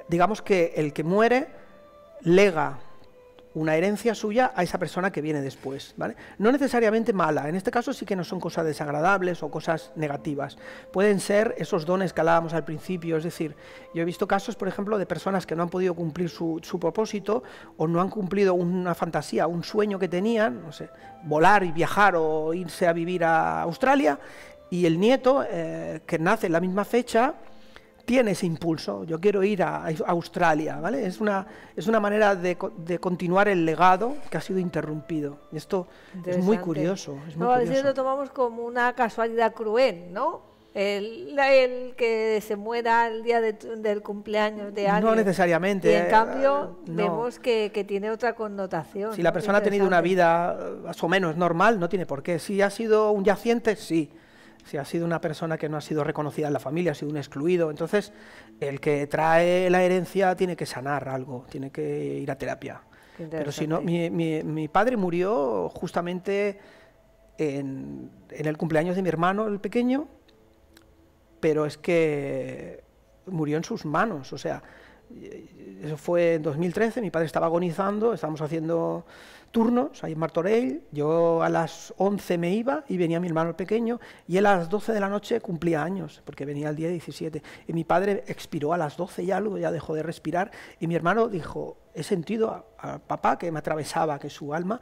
digamos que el que muere lega una herencia suya a esa persona que viene después, ¿vale? No necesariamente mala, en este caso sí que no son cosas desagradables o cosas negativas, pueden ser esos dones que hablábamos al principio, es decir, yo he visto casos, por ejemplo, de personas que no han podido cumplir su propósito o no han cumplido una fantasía, un sueño que tenían, no sé, volar y viajar o irse a vivir a Australia, y el nieto, que nace en la misma fecha, tiene ese impulso, yo quiero ir a Australia, ¿vale? Es una manera de continuar el legado que ha sido interrumpido. Y esto es muy curioso. A veces lo tomamos como una casualidad cruel, ¿no? El que se muera el día del cumpleaños de alguien. No necesariamente. Y en cambio vemos que tiene otra connotación. Si la persona ha tenido una vida más o menos normal, no tiene por qué. Si ha sido un yaciente, sí. Si ha sido una persona que no ha sido reconocida en la familia, ha sido un excluido, entonces el que trae la herencia tiene que sanar algo, tiene que ir a terapia. Pero si no, mi padre murió justamente en el cumpleaños de mi hermano, el pequeño, pero es que murió en sus manos, o sea, eso fue en 2013, mi padre estaba agonizando, estábamos haciendo turnos ahí en Martorell, yo a las 11 me iba y venía mi hermano el pequeño, y él a las 12 de la noche cumplía años, porque venía el día 17, y mi padre expiró a las 12 y algo, ya dejó de respirar, y mi hermano dijo, he sentido a papá que me atravesaba, que su alma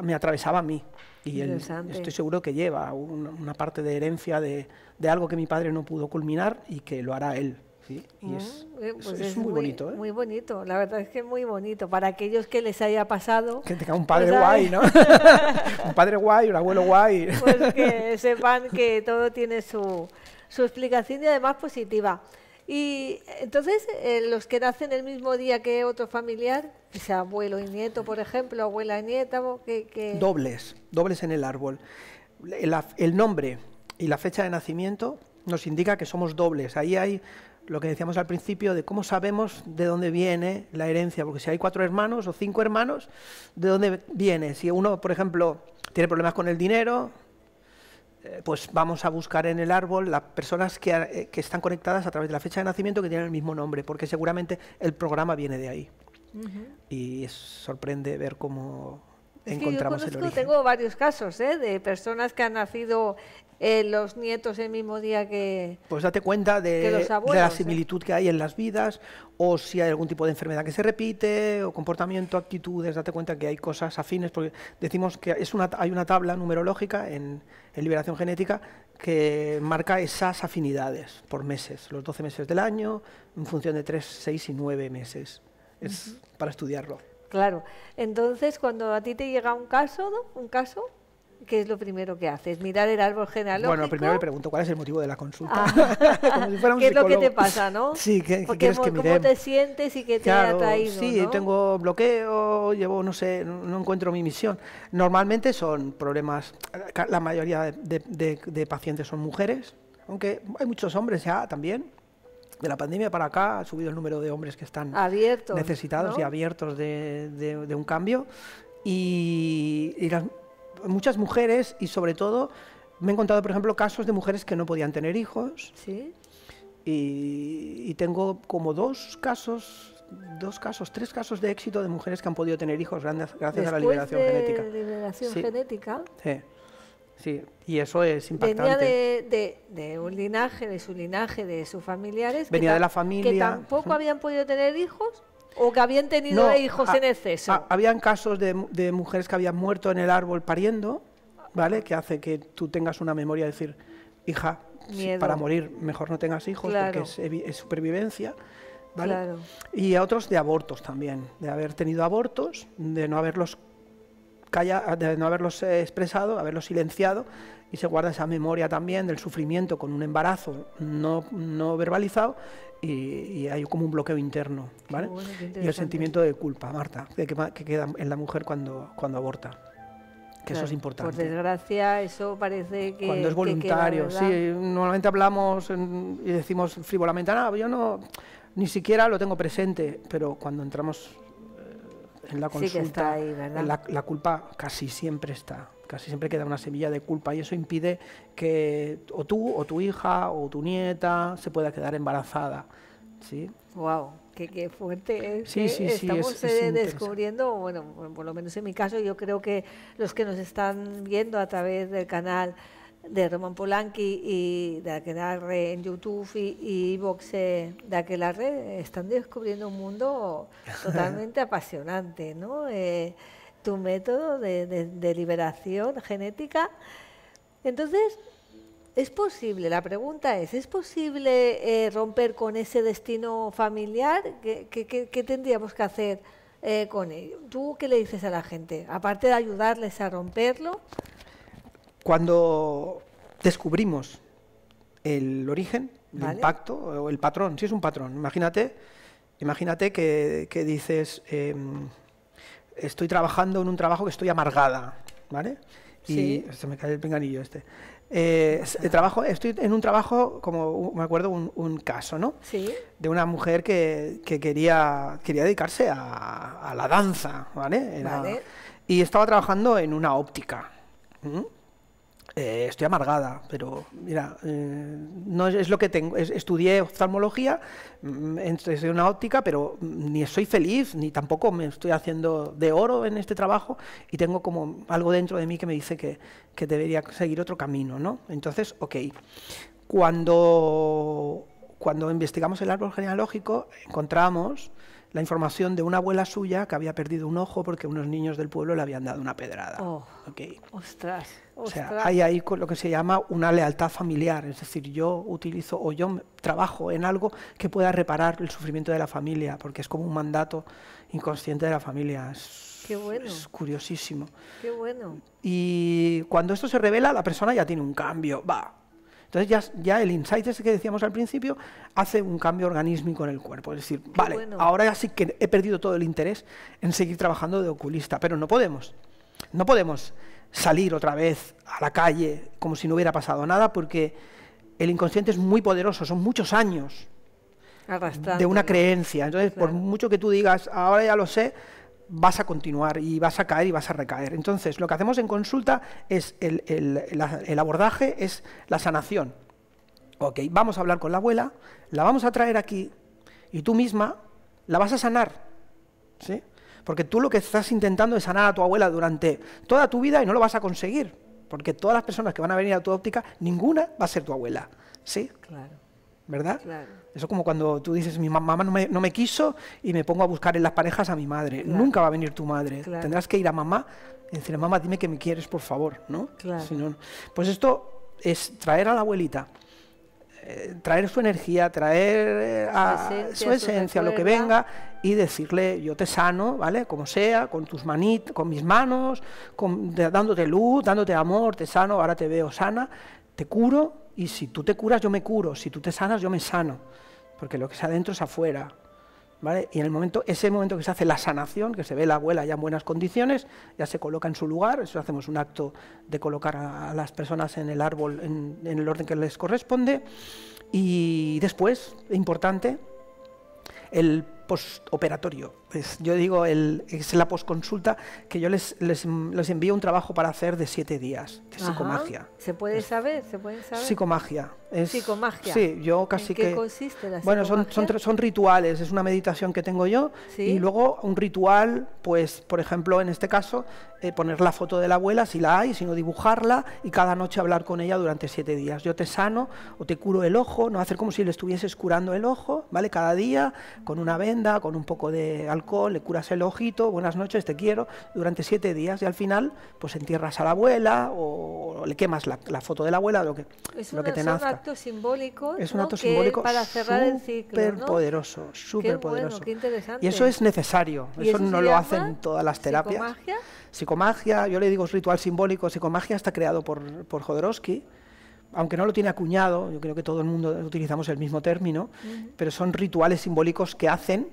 me atravesaba a mí, y él, estoy seguro que lleva una parte de herencia de algo que mi padre no pudo culminar y que lo hará él. Sí, y es muy bonito, ¿eh? Muy bonito, la verdad es que es muy bonito. Para aquellos que les haya pasado... Que tenga un padre guay, ¿no? Un padre guay, un abuelo guay. Pues que sepan que todo tiene su explicación y además positiva. Y entonces, los que nacen el mismo día que otro familiar, que sea abuelo y nieto, por ejemplo, abuela y nieta... Dobles en el árbol. El nombre y la fecha de nacimiento nos indica que somos dobles. Ahí hay... lo que decíamos al principio de cómo sabemos de dónde viene la herencia, porque si hay 4 hermanos o 5 hermanos, ¿de dónde viene? Si uno, por ejemplo, tiene problemas con el dinero, pues vamos a buscar en el árbol las personas que están conectadas a través de la fecha de nacimiento que tienen el mismo nombre, porque seguramente el programa viene de ahí. Y sorprende ver cómo encontramos el origen. Tengo varios casos de personas que han nacido los nietos el mismo día que... Pues date cuenta de los abuelos, de la similitud que hay en las vidas, o si hay algún tipo de enfermedad que se repite, o comportamiento, actitudes, date cuenta que hay cosas afines, porque decimos que hay una tabla numerológica en liberación genética que marca esas afinidades por meses, los 12 meses del año, en función de 3, 6 y 9 meses. Es para estudiarlo. Claro. Entonces, cuando a ti te llega un caso, ¿qué es lo primero que haces? ¿Mirar el árbol genealógico? Bueno, primero le pregunto cuál es el motivo de la consulta. Como si fuera un psicólogo. ¿Qué es lo que te pasa, no? Sí, ¿qué quieres que miremos? ¿Cómo te sientes y qué te ha traído? Sí, ¿no? tengo bloqueo, no sé, no encuentro mi misión. Normalmente son problemas, la mayoría de pacientes son mujeres, aunque hay muchos hombres ya también. De la pandemia para acá ha subido el número de hombres que están abiertos, necesitados, ¿no? Y abiertos de un cambio. Y muchas mujeres, y sobre todo, me he encontrado, por ejemplo, casos de mujeres que no podían tener hijos. ¿Sí? Y tengo como 3 casos de éxito de mujeres que han podido tener hijos gracias a la liberación genética. ¿Liberación genética? Sí. Sí, y eso es impactante. Venía de un linaje, de sus familiares. Venía de la familia. Que tampoco habían podido tener hijos o que habían tenido hijos en exceso. Habían casos de mujeres que habían muerto en el árbol pariendo, ¿vale? Que hace que tú tengas una memoria de decir, hija, para morir mejor no tengas hijos, claro, porque es supervivencia, ¿vale? Claro. Y a otros de abortos también, de haber tenido abortos, de no haberlos expresado, haberlos silenciado, y se guarda esa memoria también del sufrimiento con un embarazo no verbalizado, y hay como un bloqueo interno, ¿vale? Bueno, y el sentimiento de culpa, Marta, que queda en la mujer cuando aborta, que claro, eso es importante. Por desgracia, eso parece que... Cuando es voluntario, sí, normalmente hablamos y decimos frívolamente, yo no, ni siquiera lo tengo presente, pero cuando entramos en la consulta, sí que está ahí, ¿verdad? la culpa casi siempre está. Casi siempre queda una semilla de culpa y eso impide que o tú, o tu hija, o tu nieta se pueda quedar embarazada. ¿Sí? Wow, qué fuerte es. Sí, sí, sí, estamos es descubriendo, bueno, por lo menos en mi caso, yo creo que los que nos están viendo a través del canal de Roman Polanqui y de Aquelarre en YouTube y iVoox de Aquelarre están descubriendo un mundo totalmente apasionante, ¿no? Tu método de liberación genética. Entonces, ¿es posible? La pregunta ¿es posible romper con ese destino familiar? ¿Qué tendríamos que hacer con ello? ¿Tú qué le dices a la gente? Aparte de ayudarles a romperlo. Cuando descubrimos el origen, el ¿Vale? impacto o el patrón, si es un patrón, imagínate que dices, estoy trabajando en un trabajo que estoy amargada, ¿vale? Sí. Y se me cae el pinganillo este. Estoy en un trabajo, como me acuerdo un caso, ¿no? Sí. De una mujer que quería dedicarse a la danza, ¿vale? Vale. Y estaba trabajando en una óptica. Estoy amargada, pero mira, no es lo que tengo. Estudié oftalmología, estoy en una óptica, pero ni soy feliz, ni tampoco me estoy haciendo de oro en este trabajo, y tengo como algo dentro de mí que me dice que debería seguir otro camino, ¿no? Entonces, ok, cuando investigamos el árbol genealógico, encontramos la información de una abuela suya que había perdido un ojo porque unos niños del pueblo le habían dado una pedrada. Oh, Okay. ostras. O sea, hay ahí lo que se llama una lealtad familiar, es decir, yo utilizo o yo trabajo en algo que pueda reparar el sufrimiento de la familia, porque es como un mandato inconsciente de la familia. Qué bueno. Es curiosísimo. Qué bueno. Y cuando esto se revela, la persona ya tiene un cambio, va. Entonces ya el insight ese que decíamos al principio hace un cambio organísmico en el cuerpo. Es decir, vale, bueno. ahora ya sí que he perdido todo el interés en seguir trabajando de oculista, pero no podemos. No podemos salir otra vez a la calle como si no hubiera pasado nada, porque el inconsciente es muy poderoso, son muchos años de una creencia. Entonces, Claro. por mucho que tú digas, ahora ya lo sé, vas a continuar y vas a caer y vas a recaer. Entonces, lo que hacemos en consulta es el abordaje, es la sanación. Ok, vamos a hablar con la abuela, la vamos a traer aquí y tú misma la vas a sanar, ¿sí? Porque tú lo que estás intentando es sanar a tu abuela durante toda tu vida y no lo vas a conseguir, porque todas las personas que van a venir a tu óptica, ninguna va a ser tu abuela, ¿sí? Claro. ¿Verdad? Claro. Eso como cuando tú dices, mi mamá no me quiso y me pongo a buscar en las parejas a mi madre. Claro. Nunca va a venir tu madre. Claro. Tendrás que ir a mamá y decirle, mamá, dime que me quieres, por favor, ¿no? Claro. Si no, pues esto es traer a la abuelita, traer su energía, traer su esencia, lo que venga, y decirle, yo te sano, ¿vale? Como sea, con tus manitas, con mis manos, dándote luz, dándote amor, te sano, ahora te veo sana, te curo, y si tú te curas, yo me curo, si tú te sanas, yo me sano, porque lo que sea adentro es afuera, ¿vale? Y en ese momento que se hace la sanación, que se ve la abuela ya en buenas condiciones, ya se coloca en su lugar, eso hacemos un acto de colocar a las personas en el árbol en el orden que les corresponde, y después, importante, el postoperatorio. Yo digo, es la posconsulta, que yo les envío un trabajo para hacer de 7 días, de psicomagia. ¿Se puede saber? ¿Se puede saber? Psicomagia. ¿Psicomagia? Sí, yo casi ¿En qué consiste la bueno, psicomagia? son rituales, es una meditación que tengo yo, ¿Sí? y luego un ritual, pues, por ejemplo, en este caso, poner la foto de la abuela, si la hay, sino dibujarla, y cada noche hablar con ella durante 7 días. Yo te sano o te curo el ojo, no hacer como si le estuvieses curando el ojo, ¿vale? Cada día, con una venda, con un poco de alcohol, le curas el ojito, buenas noches, te quiero, durante 7 días, y al final, pues entierras a la abuela o le quemas la foto de la abuela, lo que te nazca. Son actos simbólicos, es un ¿no? acto simbólico para cerrar el ciclo, ¿no? súper poderoso, súper poderoso. Bueno, qué interesante. Y eso es necesario, ¿Y eso no se lo llama hacen todas las terapias. ¿Psicomagia? Psicomagia, yo le digo ritual simbólico. Psicomagia está creado por Jodorowsky, aunque no lo tiene acuñado, yo creo que todo el mundo utilizamos el mismo término, pero son rituales simbólicos que hacen,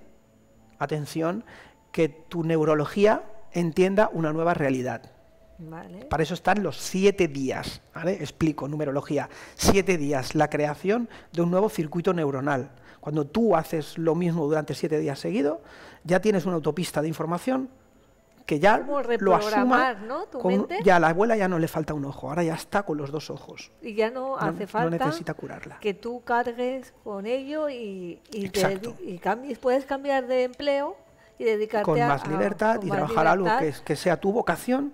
atención, que tu neurología entienda una nueva realidad. Vale. Para eso están los 7 días, ¿vale? Explico, numerología. 7 días, la creación de un nuevo circuito neuronal. Cuando tú haces lo mismo durante 7 días seguidos, ya tienes una autopista de información que ya Como lo asuma, reprogramar, ¿no? Tu mente. ya a la abuela ya no le falta un ojo, ahora ya está con los 2 ojos. Y ya no hace No falta necesita curarla. que tú cargues con ello y Exacto. puedes cambiar de empleo y dedicarte Con más a libertad con y más trabajar algo libertad que sea tu vocación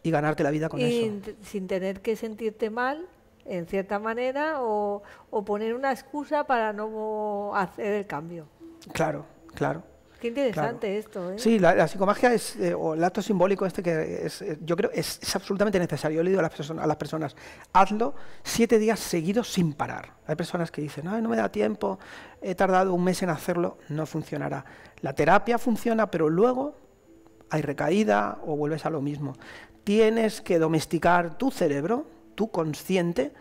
y ganarte la vida con eso. sin tener que sentirte mal, en cierta manera, o poner una excusa para no hacer el cambio. Claro, claro. Qué interesante esto, ¿eh? Sí, la psicomagia es, o el acto simbólico que es, yo creo es absolutamente necesario. Yo le digo a las personas, hazlo 7 días seguidos sin parar. Hay personas que dicen, no me da tiempo, he tardado un mes en hacerlo, no funcionará. La terapia funciona, pero luego hay recaída o vuelves a lo mismo. Tienes que domesticar tu cerebro, tu consciente,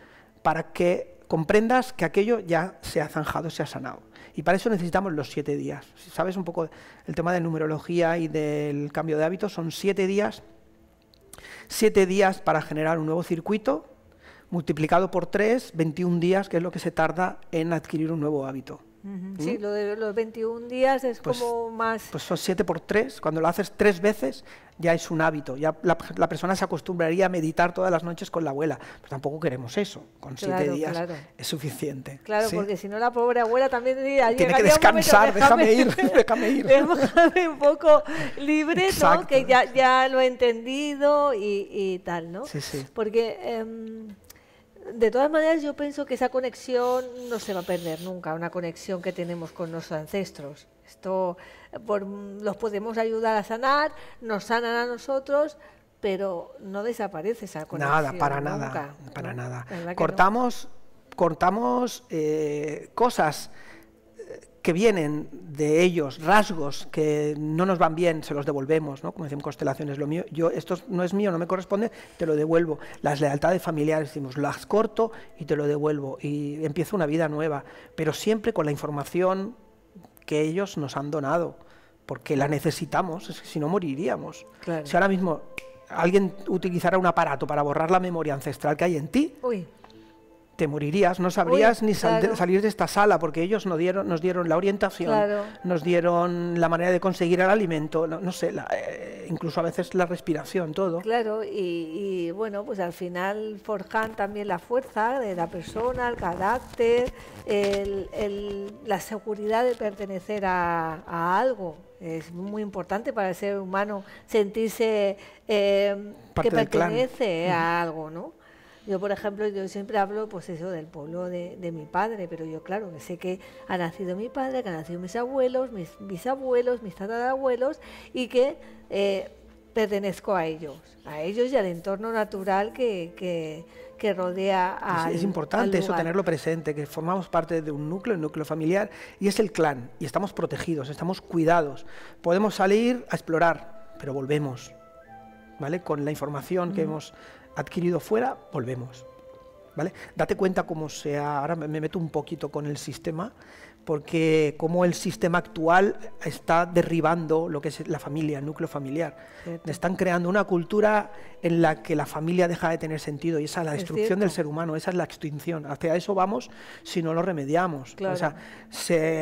para que comprendas que aquello ya se ha zanjado, se ha sanado. Y para eso necesitamos los 7 días. Si sabes un poco el tema de numerología y del cambio de hábitos, son 7 días. 7 días para generar un nuevo circuito, multiplicado por 3, 21 días, que es lo que se tarda en adquirir un nuevo hábito. Sí, lo de los 21 días es como más... Pues son 7 por 3, cuando lo haces 3 veces ya es un hábito, ya la persona se acostumbraría a meditar todas las noches con la abuela, pero tampoco queremos eso, con 7 días es suficiente. Claro, ¿sí? Porque si no la pobre abuela también diría... Tiene que descansar, déjame ir. Déjame un poco libre, Exacto. ¿no? Que ya lo he entendido y tal, ¿no? Sí, sí. Porque... de todas maneras, yo pienso que esa conexión no se va a perder nunca, una conexión que tenemos con nuestros ancestros. Esto los podemos ayudar a sanar, nos sanan a nosotros, pero no desaparece esa conexión. Nada, para nunca, nada, para ¿no? nada. Cortamos Cosas que vienen de ellos, rasgos que no nos van bien, se los devolvemos, ¿no? Como decimos, constelaciones, lo mío, esto no es mío, no me corresponde, te lo devuelvo. Las lealtades familiares, decimos, las corto y te lo devuelvo, y empiezo una vida nueva, pero siempre con la información que ellos nos han donado, porque la necesitamos, es que si no moriríamos. Claro. Si ahora mismo alguien utilizara un aparato para borrar la memoria ancestral que hay en ti, te morirías, no sabrías ni salir de esta sala, porque ellos nos dieron la orientación, nos dieron la manera de conseguir el alimento, no sé, incluso a veces la respiración, todo. Claro, y bueno, pues al final forjan también la fuerza de la persona, el carácter, la seguridad de pertenecer a algo. Es muy importante para el ser humano sentirse que pertenece a algo, ¿no? Yo, por ejemplo, yo siempre hablo, pues eso, del pueblo de mi padre, pero yo, claro, que sé que ha nacido mi padre, que han nacido mis abuelos, mis bisabuelos, mis tatarabuelos, y que pertenezco a ellos y al entorno natural que rodea al Es importante eso, lugar. tenerlo presente, que formamos parte de un núcleo familiar, y es el clan, y estamos protegidos, estamos cuidados. Podemos salir a explorar, pero volvemos, ¿vale? Con la información que hemos adquirido fuera, volvemos, ¿vale? Date cuenta cómo ahora me meto un poquito con el sistema, porque cómo el sistema actual está derribando lo que es la familia, el núcleo familiar. Están creando una cultura en la que la familia deja de tener sentido, y esa es la destrucción del ser humano, esa es la extinción. Hacia eso vamos si no lo remediamos. Claro. O sea,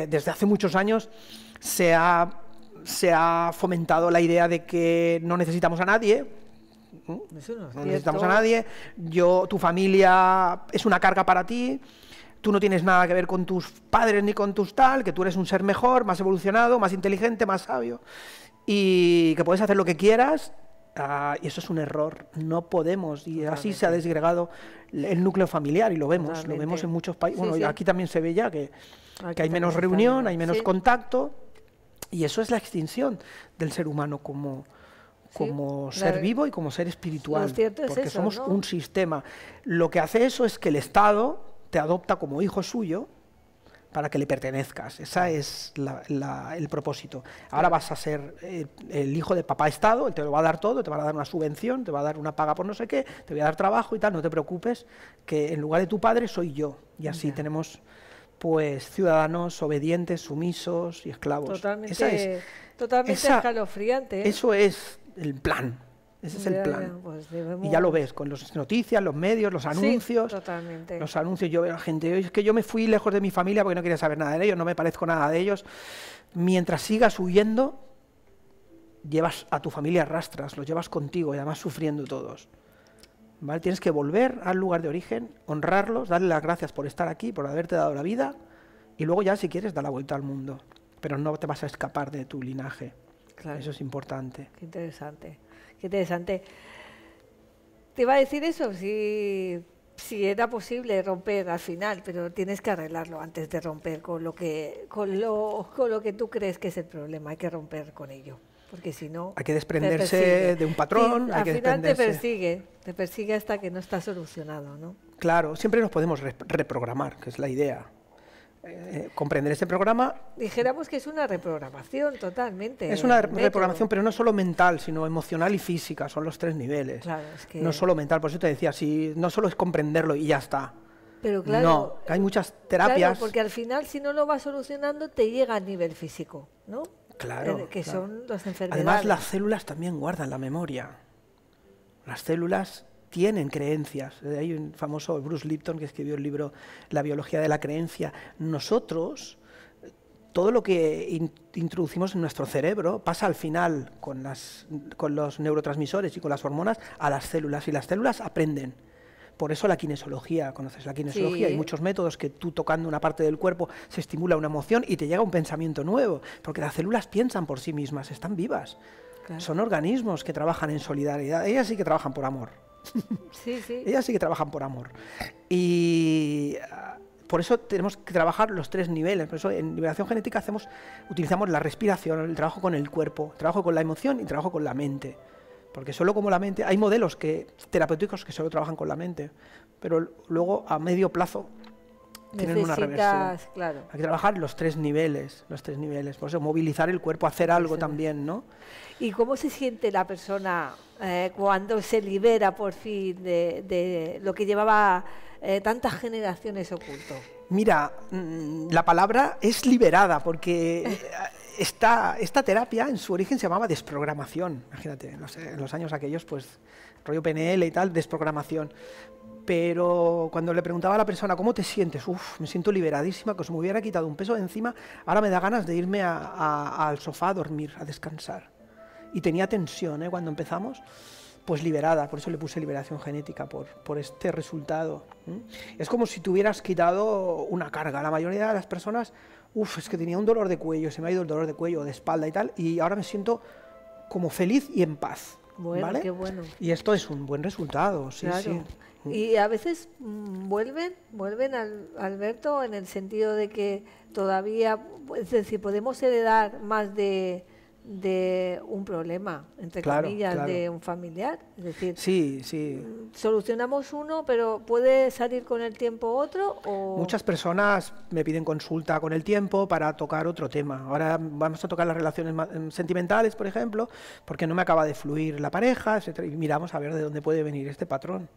desde hace muchos años se ha fomentado la idea de que no necesitamos a nadie. No necesitamos a nadie, tu familia es una carga para ti, tú no tienes nada que ver con tus padres ni con tus tal, que tú eres un ser mejor, más evolucionado, más inteligente, más sabio, y que puedes hacer lo que quieras, y eso es un error, no podemos, y así se ha desgregado el núcleo familiar, y lo vemos en muchos países, bueno, aquí también se ve ya que hay menos reunión, hay menos contacto, y eso es la extinción del ser humano como ser vivo y como ser espiritual, porque somos un sistema. Lo que hace eso es que el Estado te adopta como hijo suyo para que le pertenezcas. Ese es el propósito. Ahora vas a ser el hijo de papá Estado, él te lo va a dar todo, te va a dar una subvención, te va a dar una paga por no sé qué, te voy a dar trabajo y tal, no te preocupes, que en lugar de tu padre soy yo. Y así tenemos pues ciudadanos obedientes, sumisos y esclavos. Totalmente escalofriante. Eso es el plan, ese es el plan. Pues y ya lo ves con las noticias, los medios, los anuncios. Sí, totalmente. Los anuncios, yo veo a la gente, es que yo me fui lejos de mi familia porque no quería saber nada de ellos, no me parezco nada de ellos. Mientras sigas huyendo, llevas a tu familia a rastras, los llevas contigo y además sufriendo todos. ¿Vale? Tienes que volver al lugar de origen, honrarlos, darle las gracias por estar aquí, por haberte dado la vida, y luego ya, si quieres, dar la vuelta al mundo. Pero no te vas a escapar de tu linaje. Claro. Eso es importante. Qué interesante, qué interesante. Te iba a decir eso, si era posible romper al final, pero tienes que arreglarlo antes de romper con lo que tú crees que es el problema. Hay que romper con ello, porque si no... Hay que desprenderse de un patrón. Sí, hay al que final desprenderse. te persigue hasta que no está solucionado, ¿no? Claro, siempre nos podemos reprogramar, que es la idea. Comprender este programa... Dijéramos que es una reprogramación totalmente. Es una reprogramación, pero no solo mental, sino emocional y física, son los 3 niveles. Claro, es que... No solo mental, por eso te decía, si no solo es comprenderlo y ya está. Pero claro, no, hay muchas terapias... Claro, porque al final, si no lo vas solucionando, te llega al nivel físico, ¿no? Claro. Que claro. son las enfermedades. Además, las células también guardan la memoria. Las células tienen creencias. Hay un famoso Bruce Lipton que escribió el libro La biología de la creencia. Nosotros, todo lo que introducimos en nuestro cerebro pasa al final con los neurotransmisores y con las hormonas a las células, y las células aprenden. Por eso la kinesiología, conoces la kinesiología, Sí. hay muchos métodos que tú tocando una parte del cuerpo se estimula una emoción y te llega un pensamiento nuevo, porque las células piensan por sí mismas, están vivas. Claro. Son organismos que trabajan en solidaridad, ellas sí que trabajan por amor. Sí, sí. Ellas sí que trabajan por amor. Y por eso tenemos que trabajar los 3 niveles. Por eso en liberación genética utilizamos la respiración, el trabajo con el cuerpo, el trabajo con la emoción y el trabajo con la mente. Porque solo como la mente, hay modelos terapéuticos que solo trabajan con la mente, pero luego a medio plazo tienen una reversión. Claro. Hay que trabajar los 3 niveles, por eso movilizar el cuerpo, hacer algo también, ¿no? ¿Y cómo se siente la persona cuando se libera por fin de lo que llevaba tantas generaciones oculto? Mira, la palabra es liberada, porque esta terapia en su origen se llamaba desprogramación. Imagínate, en los años aquellos, pues rollo PNL y tal, desprogramación. Pero cuando le preguntaba a la persona, ¿cómo te sientes? Me siento liberadísima, que se me hubiera quitado un peso de encima, ahora me da ganas de irme al sofá a dormir, a descansar. Y tenía tensión, cuando empezamos, pues liberada, por eso le puse liberación genética, por este resultado. Es como si te hubieras quitado una carga. La mayoría de las personas, es que tenía un dolor de cuello, se me ha ido el dolor de cuello, de espalda y tal, y ahora me siento como feliz y en paz. Bueno, ¿vale? qué bueno. Y esto es un buen resultado, sí, Claro. sí. Y a veces vuelven Alberto, en el sentido de que todavía, es decir, podemos heredar más de un problema, entre comillas, claro. de un familiar. Es decir, Sí, sí. solucionamos uno, pero ¿puede salir con el tiempo otro? O... Muchas personas me piden consulta con el tiempo para tocar otro tema. Ahora vamos a tocar las relaciones sentimentales, por ejemplo, porque no me acaba de fluir la pareja, etcétera, y miramos a ver de dónde puede venir este patrón.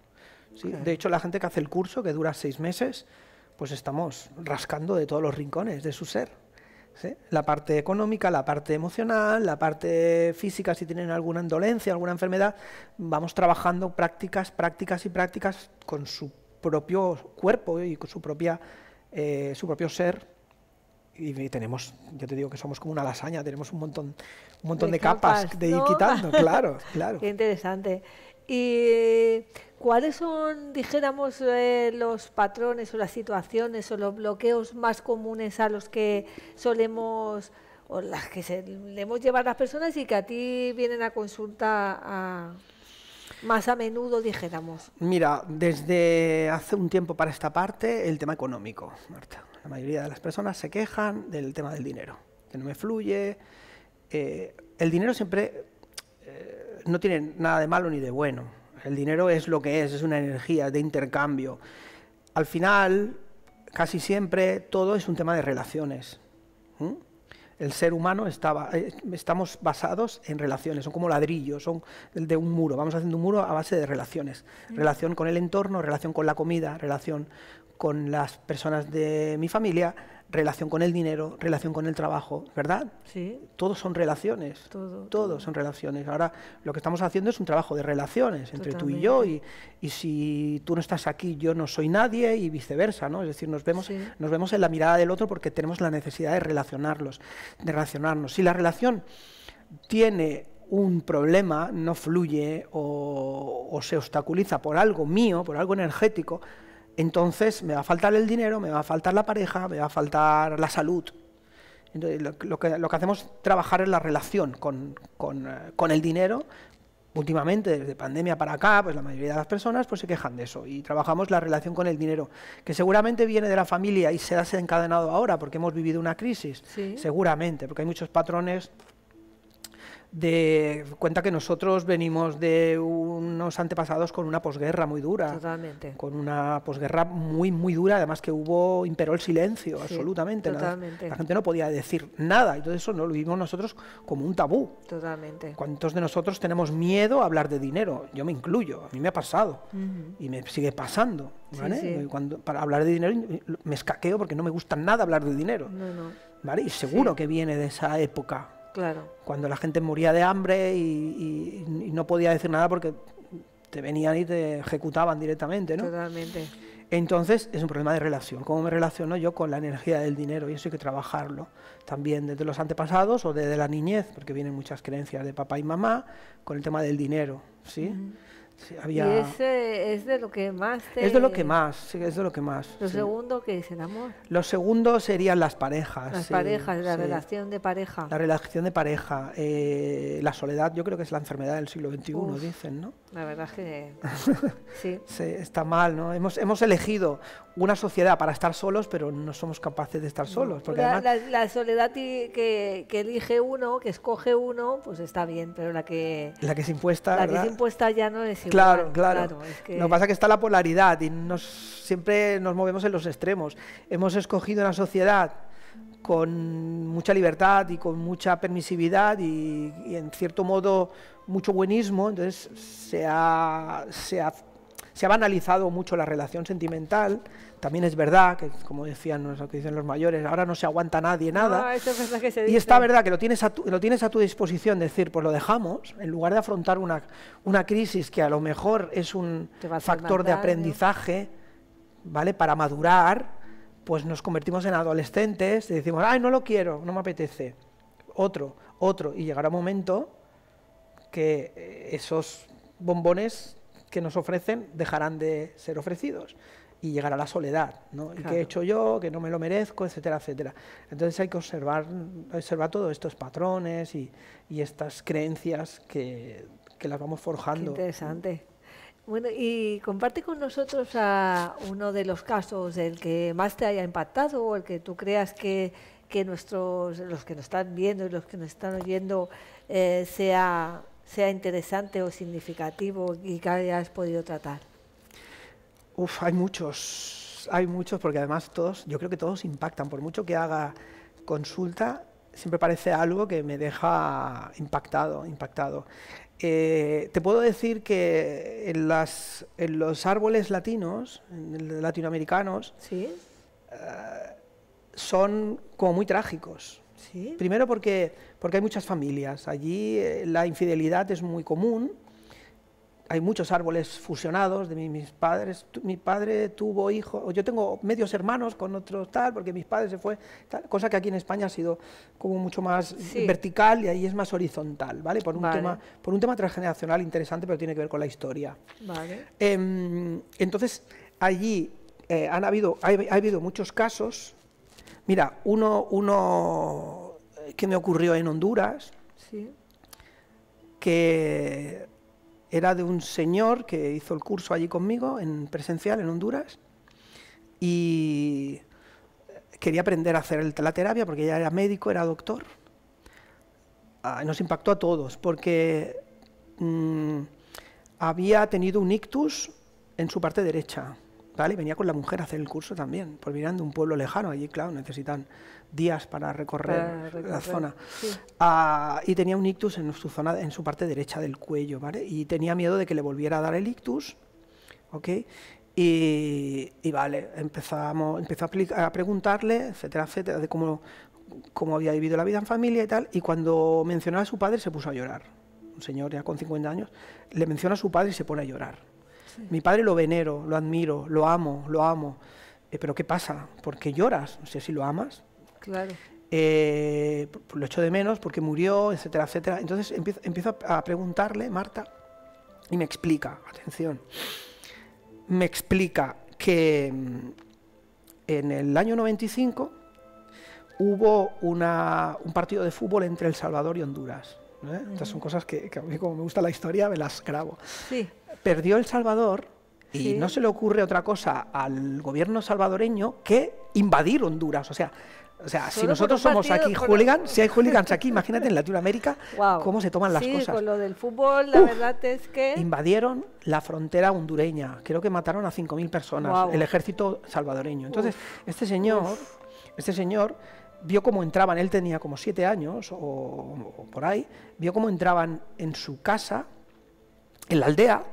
¿Sí? De hecho, la gente que hace el curso, que dura 6 meses, pues estamos rascando de todos los rincones de su ser. ¿Sí? La parte económica, la parte emocional, la parte física, si tienen alguna dolencia, alguna enfermedad, vamos trabajando prácticas con su propio cuerpo y con su propio ser. Y tenemos, yo te digo que somos como una lasaña, tenemos un montón de capas de ir quitando, claro. Qué interesante. ¿Y cuáles son, dijéramos, los patrones o las situaciones o los bloqueos más comunes a los que solemos, o las que solemos llevar las personas y que a ti vienen a consulta más a menudo, dijéramos? Mira, desde hace un tiempo para esta parte, el tema económico, Marta. La mayoría de las personas se quejan del tema del dinero, que no me fluye. El dinero siempre no tiene nada de malo ni de bueno. El dinero es lo que es una energía de intercambio. Al final, casi siempre, todo es un tema de relaciones. El ser humano estamos basados en relaciones, son como ladrillos, son de un muro. Vamos haciendo un muro a base de relaciones. Relación con el entorno, relación con la comida, relación con las personas de mi familia, relación con el dinero, relación con el trabajo, ¿verdad? Sí. Todos son relaciones. Todos son relaciones. Ahora lo que estamos haciendo es un trabajo de relaciones entre tú y yo, y si tú no estás aquí, yo no soy nadie, y viceversa, ¿no? Es decir, nos vemos en la mirada del otro porque tenemos la necesidad de relacionarnos. Si la relación tiene un problema no fluye o se obstaculiza por algo mío, por algo energético, entonces me va a faltar el dinero, me va a faltar la pareja, me va a faltar la salud. Entonces, lo que hacemos es trabajar en la relación con el dinero. Últimamente, desde pandemia para acá, pues la mayoría de las personas pues se quejan de eso y trabajamos la relación con el dinero, que seguramente viene de la familia y se ha desencadenado ahora porque hemos vivido una crisis, Sí. seguramente, porque hay muchos patrones cuenta que nosotros venimos de unos antepasados con una posguerra muy dura, Totalmente. con una posguerra muy muy dura, además que imperó el silencio, Sí, absolutamente. totalmente. La gente no podía decir nada y todo eso no lo vivimos nosotros como un tabú. Totalmente. ¿Cuántos de nosotros tenemos miedo a hablar de dinero? Yo me incluyo, a mí me ha pasado y me sigue pasando, ¿vale? Sí, sí. Para hablar de dinero me escaqueo porque no me gusta nada hablar de dinero, No, ¿vale? Y seguro Sí. que viene de esa época, claro. cuando la gente moría de hambre y no podía decir nada porque te venían y te ejecutaban directamente, ¿no? Totalmente. Entonces es un problema de relación. ¿Cómo me relaciono yo con la energía del dinero? Y eso hay que trabajarlo también desde los antepasados o desde la niñez, porque vienen muchas creencias de papá y mamá con el tema del dinero, ¿sí? Sí, Y ese es de lo que más te... Es de lo que más, sí, es de lo que más. Lo sí. segundo, que es el amor. Lo segundo serían las parejas. Las sí, parejas, la sí. relación de pareja. La relación de pareja, la soledad, yo creo que es la enfermedad del siglo XXI, Uf. dicen, ¿no? La verdad es que sí. Sí, está mal, ¿no? Hemos elegido una sociedad para estar solos, pero no somos capaces de estar solos. Porque además, La soledad que elige uno, que escoge uno, pues está bien, pero la que la que es impuesta, la que ¿verdad? es impuesta ya no es igual. Claro, claro. Es que Lo que pasa es que está la polaridad y siempre nos movemos en los extremos. Hemos escogido una sociedad con mucha libertad y con mucha permisividad y en cierto modo mucho buenismo, entonces se ha banalizado mucho la relación sentimental. También es verdad que, como decían, lo que dicen los mayores, ahora no se aguanta nadie nada. No, eso es verdad que se Y dice. está verdad que lo tienes a tu disposición, decir, pues lo dejamos, en lugar de afrontar una crisis que a lo mejor es un Te va a hacer factor más de daño. aprendizaje, ¿vale? Para madurar, pues nos convertimos en adolescentes y decimos, ay, no lo quiero, no me apetece. Otro, y llegará un momento que esos bombones que nos ofrecen dejarán de ser ofrecidos y llegará la soledad, ¿no? Claro. ¿Y qué he hecho yo? Que no me lo merezco, etcétera, etcétera. Entonces hay que observar todos estos patrones y estas creencias que las vamos Qué forjando. interesante. Bueno, y comparte con nosotros a uno de los casos, el que más te haya impactado o el que tú creas que los que nos están viendo y los que nos están oyendo sea interesante o significativo y que hayas podido tratar. Uf, hay muchos porque además yo creo que todos impactan, por mucho que haga consulta, siempre parece algo que me deja impactado. Te puedo decir que en los árboles latinos, latinoamericanos, ¿Sí? son como muy trágicos. ¿Sí? Primero porque hay muchas familias. Allí la infidelidad es muy común. Hay muchos árboles fusionados de mis padres. Mi padre tuvo hijos. Yo tengo medios hermanos con otros tal, porque mis padres se fue tal, cosa que aquí en España ha sido como mucho más Sí. vertical y ahí es más horizontal, ¿vale? Por un Vale. tema transgeneracional interesante, pero tiene que ver con la historia. Vale. Entonces, allí ha habido muchos casos. Mira, uno que me ocurrió en Honduras, Sí. que era de un señor que hizo el curso allí conmigo, en presencial, en Honduras, y quería aprender a hacer la terapia porque ya era médico, era doctor. Nos impactó a todos porque había tenido un ictus en su parte derecha, ¿vale? Venía con la mujer a hacer el curso también, por venir de un pueblo lejano, allí, claro, necesitan días para recorrer la zona. Sí. Y tenía un ictus en su parte derecha del cuello, ¿vale? Y tenía miedo de que le volviera a dar el ictus, ¿ok? Y vale, empezó a preguntarle, etcétera, etcétera, de cómo había vivido la vida en familia y tal, y cuando mencionaba a su padre se puso a llorar. Un señor ya con 50 años, le menciona a su padre y se pone a llorar. Sí. Mi padre lo venero, lo admiro, lo amo. ¿Pero qué pasa? ¿Por qué lloras? No sé si lo amas. Claro. lo echo de menos porque murió, etcétera, etcétera. Entonces empiezo a preguntarle, Marta, y me explica, atención, me explica que en el año 95 hubo un partido de fútbol entre El Salvador y Honduras. Estas son cosas que a mí, como me gusta la historia, me las grabo. Sí. Perdió El Salvador y Sí. no se le ocurre otra cosa al gobierno salvadoreño que invadir Honduras. O sea, si Solo nosotros por un somos partido, aquí por- hooligans, si hay hooligans aquí, imagínate en Latinoamérica Guau. cómo se toman las Sí, cosas. con lo del fútbol, la verdad es que... Invadieron la frontera hondureña. Creo que mataron a 5.000 personas, Guau. el ejército salvadoreño. Entonces, este señor vio cómo entraban, él tenía como 7 años o por ahí, vio cómo entraban en su casa, en la aldea,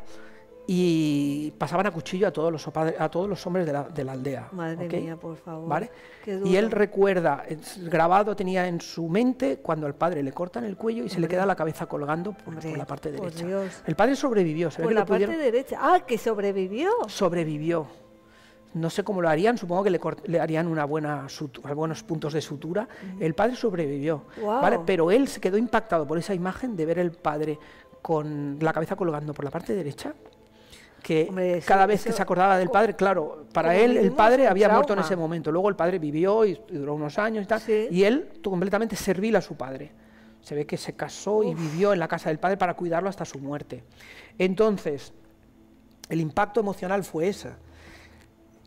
y pasaban a cuchillo a todos los hombres de la aldea. Madre ¿ok? mía, por favor. ¿Vale? Qué Y él duro. recuerda, grabado tenía en su mente cuando al padre le cortan el cuello y se le Hombre. queda la cabeza colgando por Hombre, la parte por derecha. Dios. El padre sobrevivió, se ve Por que la le pudieron... parte derecha. ¡Ah, que sobrevivió! Sobrevivió. No sé cómo lo harían, supongo que le harían buenos puntos de sutura. El padre sobrevivió, Guau. ¿vale? Pero él se quedó impactado por esa imagen de ver el padre con la cabeza colgando por la parte derecha, que Hombre, eso- cada vez que eso- se acordaba del padre, claro, para como él el vivimos padre un había muerto en trauma. ese momento. Luego el padre vivió y duró unos años y tal, Sí. y él completamente servil a su padre. Se ve que se casó y vivió en la casa del padre para cuidarlo hasta su muerte. Entonces, el impacto emocional fue ese.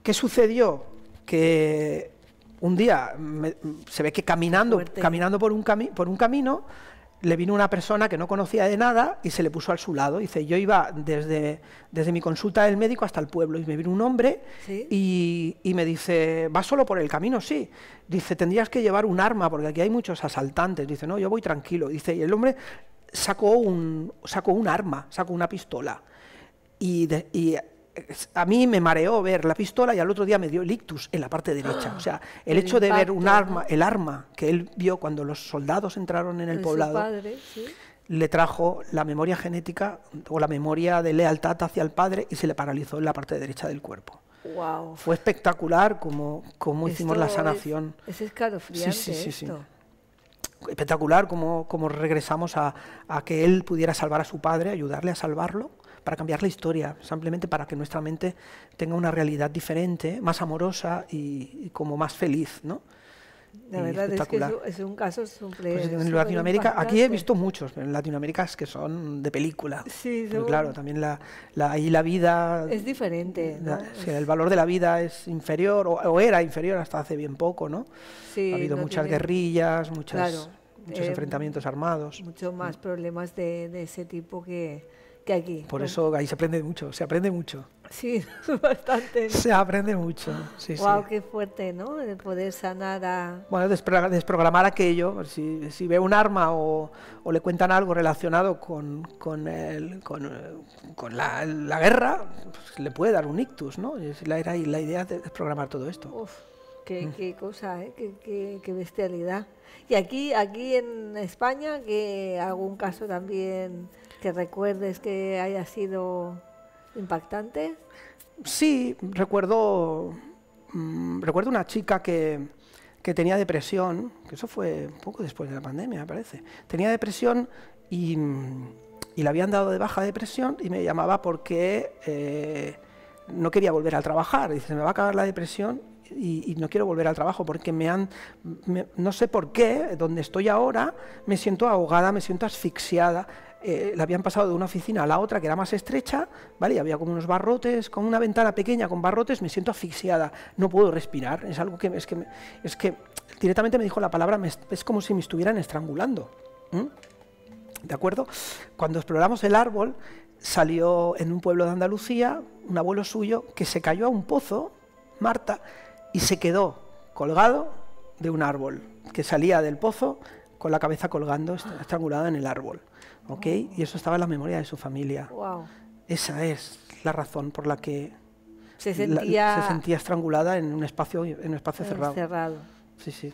¿Qué sucedió? Que un día se ve que caminando por un camino le vino una persona que no conocía de nada y se le puso a su lado. Dice, yo iba desde mi consulta del médico hasta el pueblo y me vino un hombre ¿Sí? y me dice, ¿vas solo por el camino? Sí. Dice, tendrías que llevar un arma porque aquí hay muchos asaltantes. Dice, no, yo voy tranquilo. Dice, y el hombre sacó un arma, sacó una pistola. Y a mí me mareó ver la pistola y al otro día me dio el ictus en la parte derecha. O sea, el El hecho de ver un impacto, arma, el arma que él vio cuando los soldados entraron en el De poblado, su padre, sí. le trajo la memoria genética o la memoria de lealtad hacia el padre y se le paralizó en la parte derecha del cuerpo. Wow. Fue espectacular como hicimos la sanación. Es escalofriante Sí. esto. Espectacular como regresamos a que él pudiera salvar a su padre, ayudarle a salvarlo, para cambiar la historia, simplemente para que nuestra mente tenga una realidad diferente, más amorosa y como más feliz, ¿no? La Y verdad es que espectacular. es un caso súper. Pues en súper Latinoamérica, aquí he impactante. visto muchos, pero en Latinoamérica es que son de película. Sí, Porque son- claro, también ahí la vida, Es diferente, ¿no? si el valor de la vida es inferior, o era inferior hasta hace bien poco, ¿no? Sí, Ha habido no muchas tiene guerrillas, muchos Claro, enfrentamientos armados. mucho más problemas de ese tipo que aquí. Por ¿no? eso ahí se aprende mucho. Sí, bastante. Se aprende mucho, sí, Wow, sí. qué fuerte, ¿no? El poder sanar a... Bueno, desprogramar aquello, si ve un arma o le cuentan algo relacionado con la guerra, pues le puede dar un ictus, ¿no? Es la idea de desprogramar todo esto. Uf, qué cosa, ¿eh? Qué bestialidad. Y aquí en España, que algún caso también que recuerdes que haya sido impactante. Sí, recuerdo una chica que tenía depresión, que eso fue un poco después de la pandemia, me parece. Tenía depresión y le habían dado de baja de depresión y me llamaba porque no quería volver a trabajar. Dice, me va a acabar la depresión y no quiero volver al trabajo porque no sé por qué, donde estoy ahora, me siento ahogada, me siento asfixiada. Le habían pasado de una oficina a la otra que era más estrecha, ¿vale? Y había como unos barrotes, con una ventana pequeña con barrotes, me siento asfixiada, no puedo respirar. Es algo que es que directamente me dijo la palabra, es como si me estuvieran estrangulando. ¿De acuerdo? Cuando exploramos el árbol, salió en un pueblo de Andalucía un abuelo suyo que se cayó a un pozo, Marta, y se quedó colgado de un árbol, que salía del pozo con la cabeza colgando, estrangulada en el árbol. ¿Ok? Y eso estaba en la memoria de su familia. Wow. Esa es la razón por la que Se se sentía estrangulada en un espacio cerrado. Sí, sí.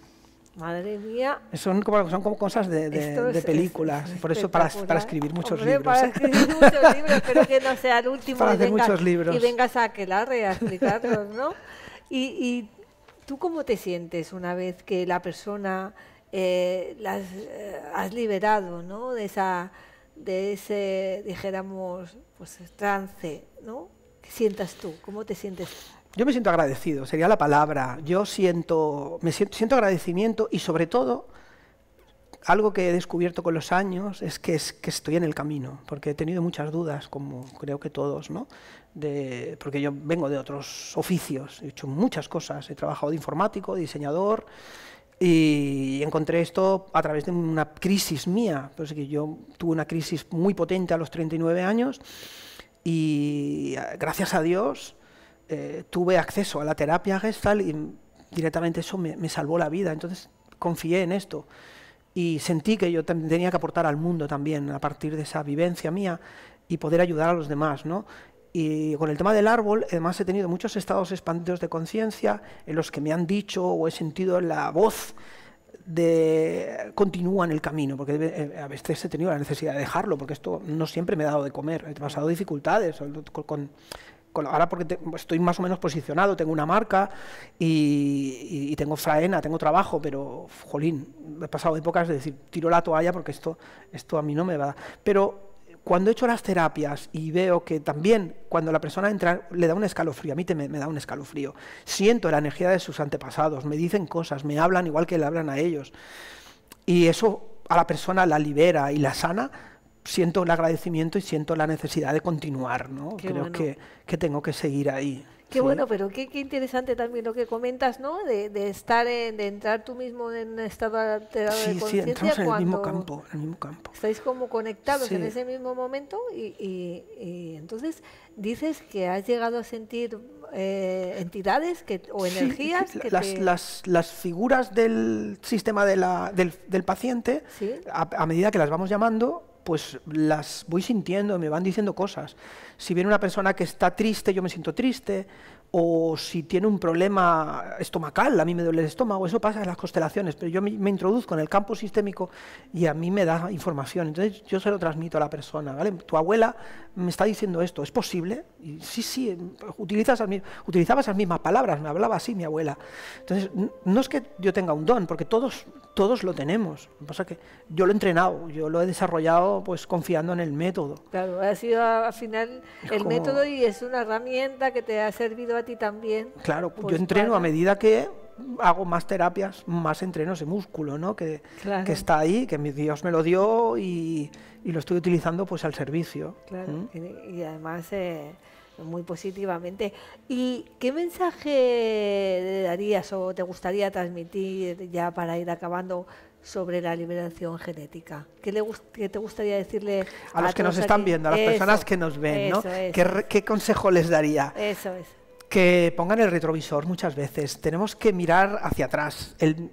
Madre mía. Son como cosas de películas. Por eso para escribir muchos Hombre, libros. Para escribir muchos libros, espero que no sea el último Para y hacer vengas, muchos libros. y vengas a Aquelarre a explicarlos, ¿no? Y ¿Tú cómo te sientes una vez que la persona has liberado, ¿no? de ese, dijéramos, pues trance, ¿no? ¿Qué sientas tú? ¿Cómo te sientes? Yo me siento agradecido, sería la palabra. Siento agradecimiento y sobre todo, algo que he descubierto con los años es que estoy en el camino, porque he tenido muchas dudas, como creo que todos, ¿no? Porque yo vengo de otros oficios, he hecho muchas cosas, he trabajado de informático, de diseñador, y encontré esto a través de una crisis mía. Pues que yo tuve una crisis muy potente a los 39 años y gracias a Dios tuve acceso a la terapia Gestalt y directamente eso me salvó la vida. Entonces confié en esto y sentí que yo tenía que aportar al mundo también a partir de esa vivencia mía y poder ayudar a los demás, ¿no? Y con el tema del árbol, además he tenido muchos estados expandidos de conciencia en los que me han dicho o he sentido la voz de continúa en el camino, porque a veces he tenido la necesidad de dejarlo, porque esto no siempre me ha dado de comer, he pasado dificultades ahora porque estoy más o menos posicionado, tengo una marca y tengo faena, tengo trabajo, pero, jolín, he pasado épocas de decir, tiro la toalla porque esto a mí no me va. Pero cuando he hecho las terapias y veo que también cuando la persona entra le da un escalofrío, a mí me da un escalofrío, siento la energía de sus antepasados, me dicen cosas, me hablan igual que le hablan a ellos, y eso a la persona la libera y la sana, siento el agradecimiento y siento la necesidad de continuar, ¿no? Creo que tengo que seguir ahí. Qué bueno, pero qué interesante también lo que comentas, ¿no? De entrar tú mismo en un estado alterado de conciencia. Sí, entramos en el mismo campo, Estáis como conectados en ese mismo momento y entonces dices que has llegado a sentir entidades o energías que las figuras del sistema del paciente, a medida que las vamos llamando, pues las voy sintiendo, me van diciendo cosas. Si viene una persona que está triste, yo me siento triste, o si tiene un problema estomacal, a mí me duele el estómago, eso pasa en las constelaciones, pero yo me introduzco en el campo sistémico y a mí me da información, entonces yo se lo transmito a la persona, ¿vale? Tu abuela me está diciendo esto, ¿es posible? Y sí, utilizaba esas mismas palabras, me hablaba así mi abuela. Entonces, no es que yo tenga un don, porque todos lo tenemos, lo que pasa es que yo lo he entrenado, yo lo he desarrollado pues confiando en el método. Claro, ha sido al final el método y es una herramienta que te ha servido a ti también. Claro, pues yo entreno a medida que hago más terapias, más entreno ese músculo, ¿no? Que está ahí, que mi Dios me lo dio y lo estoy utilizando pues al servicio. Claro, y además muy positivamente. ¿Y qué mensaje le darías o te gustaría transmitir ya para ir acabando sobre la liberación genética? ¿Qué te gustaría decirle a los que nos están viendo, a las personas que nos ven, ¿no? ¿Qué consejo les daría? Eso es. Que pongan el retrovisor muchas veces. Tenemos que mirar hacia atrás. El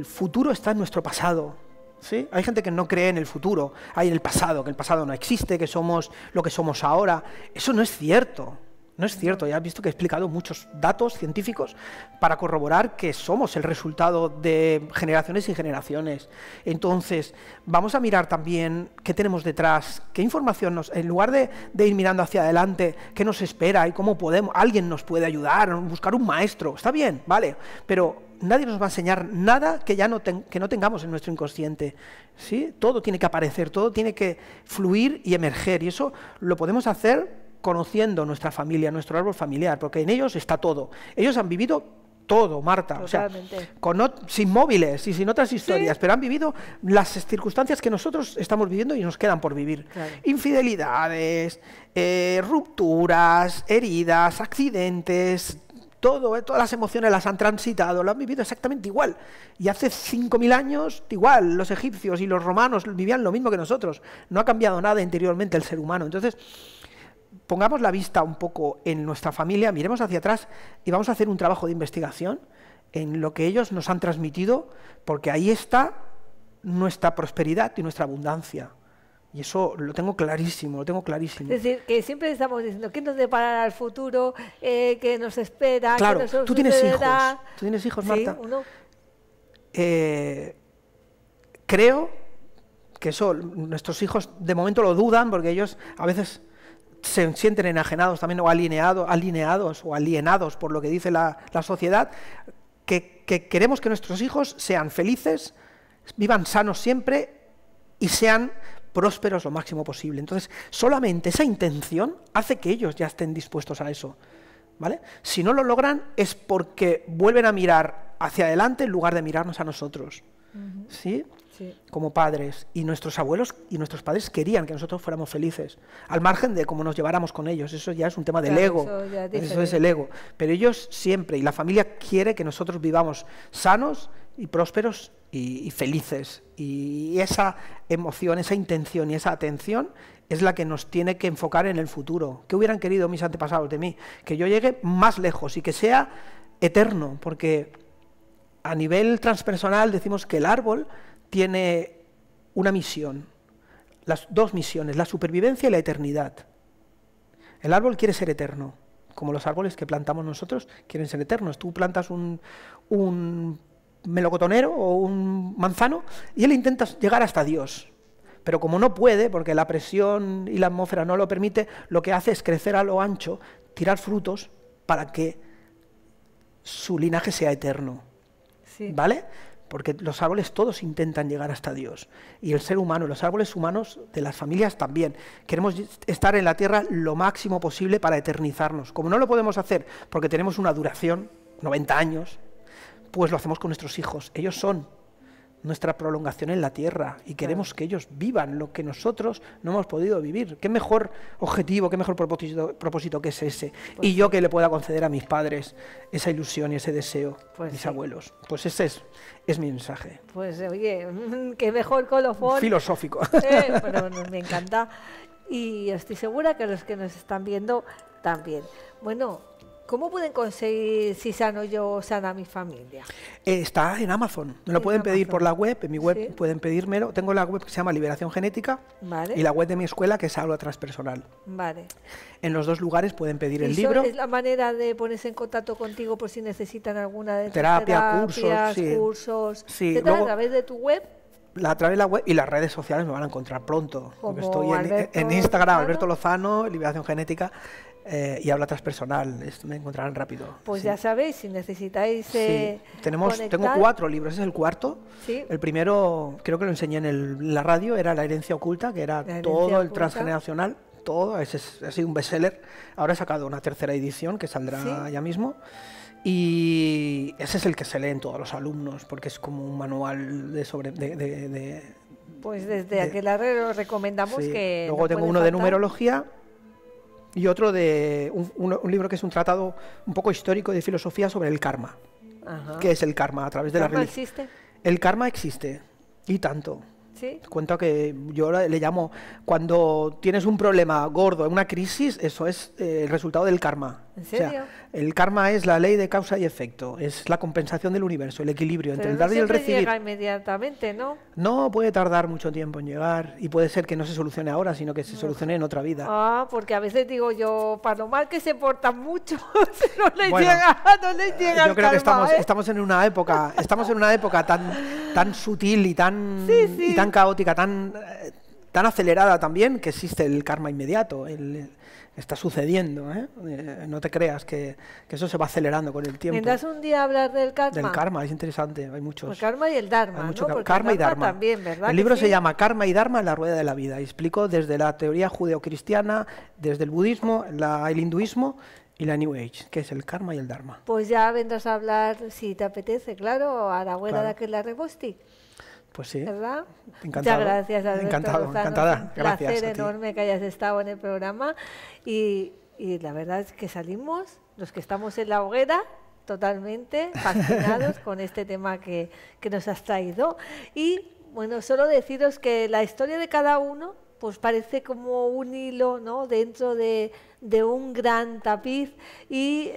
futuro está en nuestro pasado. ¿Sí? Hay gente que no cree en el futuro, hay en el pasado, que el pasado no existe, que somos lo que somos ahora. Eso no es cierto. No es cierto, ya has visto que he explicado muchos datos científicos para corroborar que somos el resultado de generaciones y generaciones. Entonces, vamos a mirar también qué tenemos detrás, qué información en lugar de ir mirando hacia adelante, qué nos espera y cómo alguien nos puede ayudar, buscar un maestro, está bien, vale, pero nadie nos va a enseñar nada que que no tengamos en nuestro inconsciente, ¿sí? Todo tiene que aparecer, todo tiene que fluir y emerger, y eso lo podemos hacer conociendo nuestra familia, nuestro árbol familiar, porque en ellos está todo. Ellos han vivido todo, Marta, totalmente. O sea, sin móviles y sin otras historias, pero han vivido las circunstancias que nosotros estamos viviendo y nos quedan por vivir. Claro. Infidelidades, rupturas, heridas, accidentes, todas las emociones las han transitado, lo han vivido exactamente igual. Y hace 5.000 años, igual, los egipcios y los romanos vivían lo mismo que nosotros. No ha cambiado nada interiormente el ser humano. Entonces, pongamos la vista un poco en nuestra familia, miremos hacia atrás y vamos a hacer un trabajo de investigación en lo que ellos nos han transmitido, porque ahí está nuestra prosperidad y nuestra abundancia. Y eso lo tengo clarísimo, Es decir, que siempre estamos diciendo qué nos deparará el futuro, qué nos espera, claro, qué nos tú tienes hijos. ¿Tú tienes hijos, Marta? Sí, uno. Creo que eso nuestros hijos de momento lo dudan, porque ellos a veces se sienten enajenados también o alienados por lo que dice la sociedad, que queremos que nuestros hijos sean felices, vivan sanos siempre y sean prósperos lo máximo posible. Entonces, solamente esa intención hace que ellos ya estén dispuestos a eso, ¿vale? Si no lo logran es porque vuelven a mirar hacia adelante en lugar de mirarnos a nosotros, ¿sí? Sí. Como padres, y nuestros abuelos y nuestros padres querían que nosotros fuéramos felices, al margen de cómo nos lleváramos con ellos. Eso ya es un tema del ego, eso es el ego, pero ellos siempre, y la familia quiere que nosotros vivamos sanos y prósperos y felices, y esa emoción, esa intención y esa atención es la que nos tiene que enfocar en el futuro. ¿Qué hubieran querido mis antepasados de mí? Que yo llegue más lejos y que sea eterno, porque a nivel transpersonal decimos que el árbol tiene una misión, las dos misiones, la supervivencia y la eternidad. El árbol quiere ser eterno, como los árboles que plantamos nosotros quieren ser eternos. Tú plantas un melocotonero o un manzano y él intenta llegar hasta Dios, pero como no puede, porque la presión y la atmósfera no lo permite, lo que hace es crecer a lo ancho, tirar frutos para que su linaje sea eterno, sí. ¿Vale? Porque los árboles todos intentan llegar hasta Dios, y el ser humano, los árboles humanos de las familias también. Queremos estar en la tierra lo máximo posible para eternizarnos. Como no lo podemos hacer porque tenemos una duración, 90 años, pues lo hacemos con nuestros hijos. Ellos son nuestra prolongación en la tierra y queremos que ellos vivan lo que nosotros no hemos podido vivir. ¿Qué mejor objetivo, qué mejor propósito que es ese? Pues y yo que le pueda conceder a mis padres esa ilusión y ese deseo, pues mis abuelos. Pues ese es mi mensaje. Pues oye, qué mejor colofón. Filosófico. Pero me encanta, y estoy segura que los que nos están viendo también. Bueno, ¿cómo pueden conseguir Si Sano Yo, Sana Mi Familia? Está en Amazon. Me lo pueden pedir por la web. En mi web ¿sí? Pueden pedírmelo. Tengo la web que se llama Liberación Genética, ¿vale? Y la web de mi escuela, que es Aula Transpersonal. Vale. En los dos lugares pueden pedir el libro. ¿Es la manera de ponerse en contacto contigo por si necesitan alguna de terapias, cursos? Sí. ¿Se da a través de tu web? A través de la web y las redes sociales me van a encontrar pronto. Porque estoy en Instagram, Alberto Lozano, Liberación Genética. Y Habla Transpersonal, me encontrarán rápido. Pues sí. Ya sabéis, si necesitáis tengo 4 libros, ese es el cuarto. ¿Sí? El primero, creo que lo enseñé en la radio, era La herencia oculta, que era todo el transgeneracional, todo, ese ha sido un bestseller. Ahora he sacado una tercera edición que saldrá ya mismo. Y ese es el que se lee en todos los alumnos, porque es como un manual pues desde Aquelarre lo recomendamos que... Luego tengo uno de numerología, y otro de un libro que es un tratado un poco histórico de filosofía sobre el karma. Ajá. ¿Qué es el karma? A través de la religión. ¿Existe? El karma existe, y tanto. ¿Sí? Cuento que yo le llamo, cuando tienes un problema gordo, una crisis, eso es el resultado del karma. ¿En serio? O sea, el karma es la ley de causa y efecto, es la compensación del universo, el equilibrio entre el dar y el recibir. Llega inmediatamente, ¿no? No, puede tardar mucho tiempo en llegar, y puede ser que no se solucione ahora, sino que se solucione en otra vida. Ah, porque a veces digo yo, para lo mal que se portan mucho, no les llega yo creo que estamos en una época, tan sutil y tan caótica, tan acelerada también, que existe el karma inmediato. Está sucediendo, ¿eh? No te creas que eso se va acelerando con el tiempo. ¿Vendrás un día a hablar del karma? Del karma, es interesante, hay muchos. El karma y el dharma, hay mucho, ¿no? Karma y dharma. También, ¿verdad? El libro se llama Karma y Dharma en la rueda de la vida, y explico desde la teoría judeocristiana, desde el budismo, el hinduismo y la New Age, que es el karma y el dharma. Pues ya vendrás a hablar, si te apetece, claro, a la abuela de Aquelarre Bosti. Pues sí, ¿verdad? Encantado. Muchas gracias, Alberto Lozano. Encantada. Gracias. Un placer enorme que hayas estado en el programa, y la verdad es que salimos, los que estamos en la hoguera, totalmente fascinados con este tema que nos has traído. Y bueno, solo deciros que la historia de cada uno pues parece como un hilo, ¿no?, dentro de un gran tapiz, y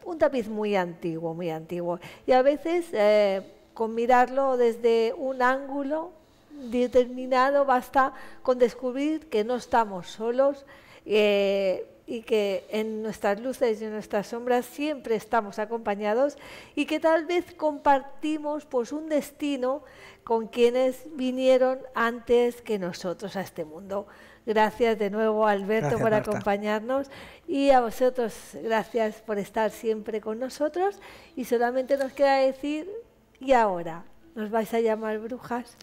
un tapiz muy antiguo, muy antiguo. Y a veces con mirarlo desde un ángulo determinado basta con descubrir que no estamos solos, y que en nuestras luces y en nuestras sombras siempre estamos acompañados, y que tal vez compartimos pues un destino con quienes vinieron antes que nosotros a este mundo. Gracias de nuevo, Alberto, Gracias, por Marta. acompañarnos, y a vosotros, gracias por estar siempre con nosotros. Y solamente nos queda decir, ¿y ahora? ¿Nos vais a llamar brujas?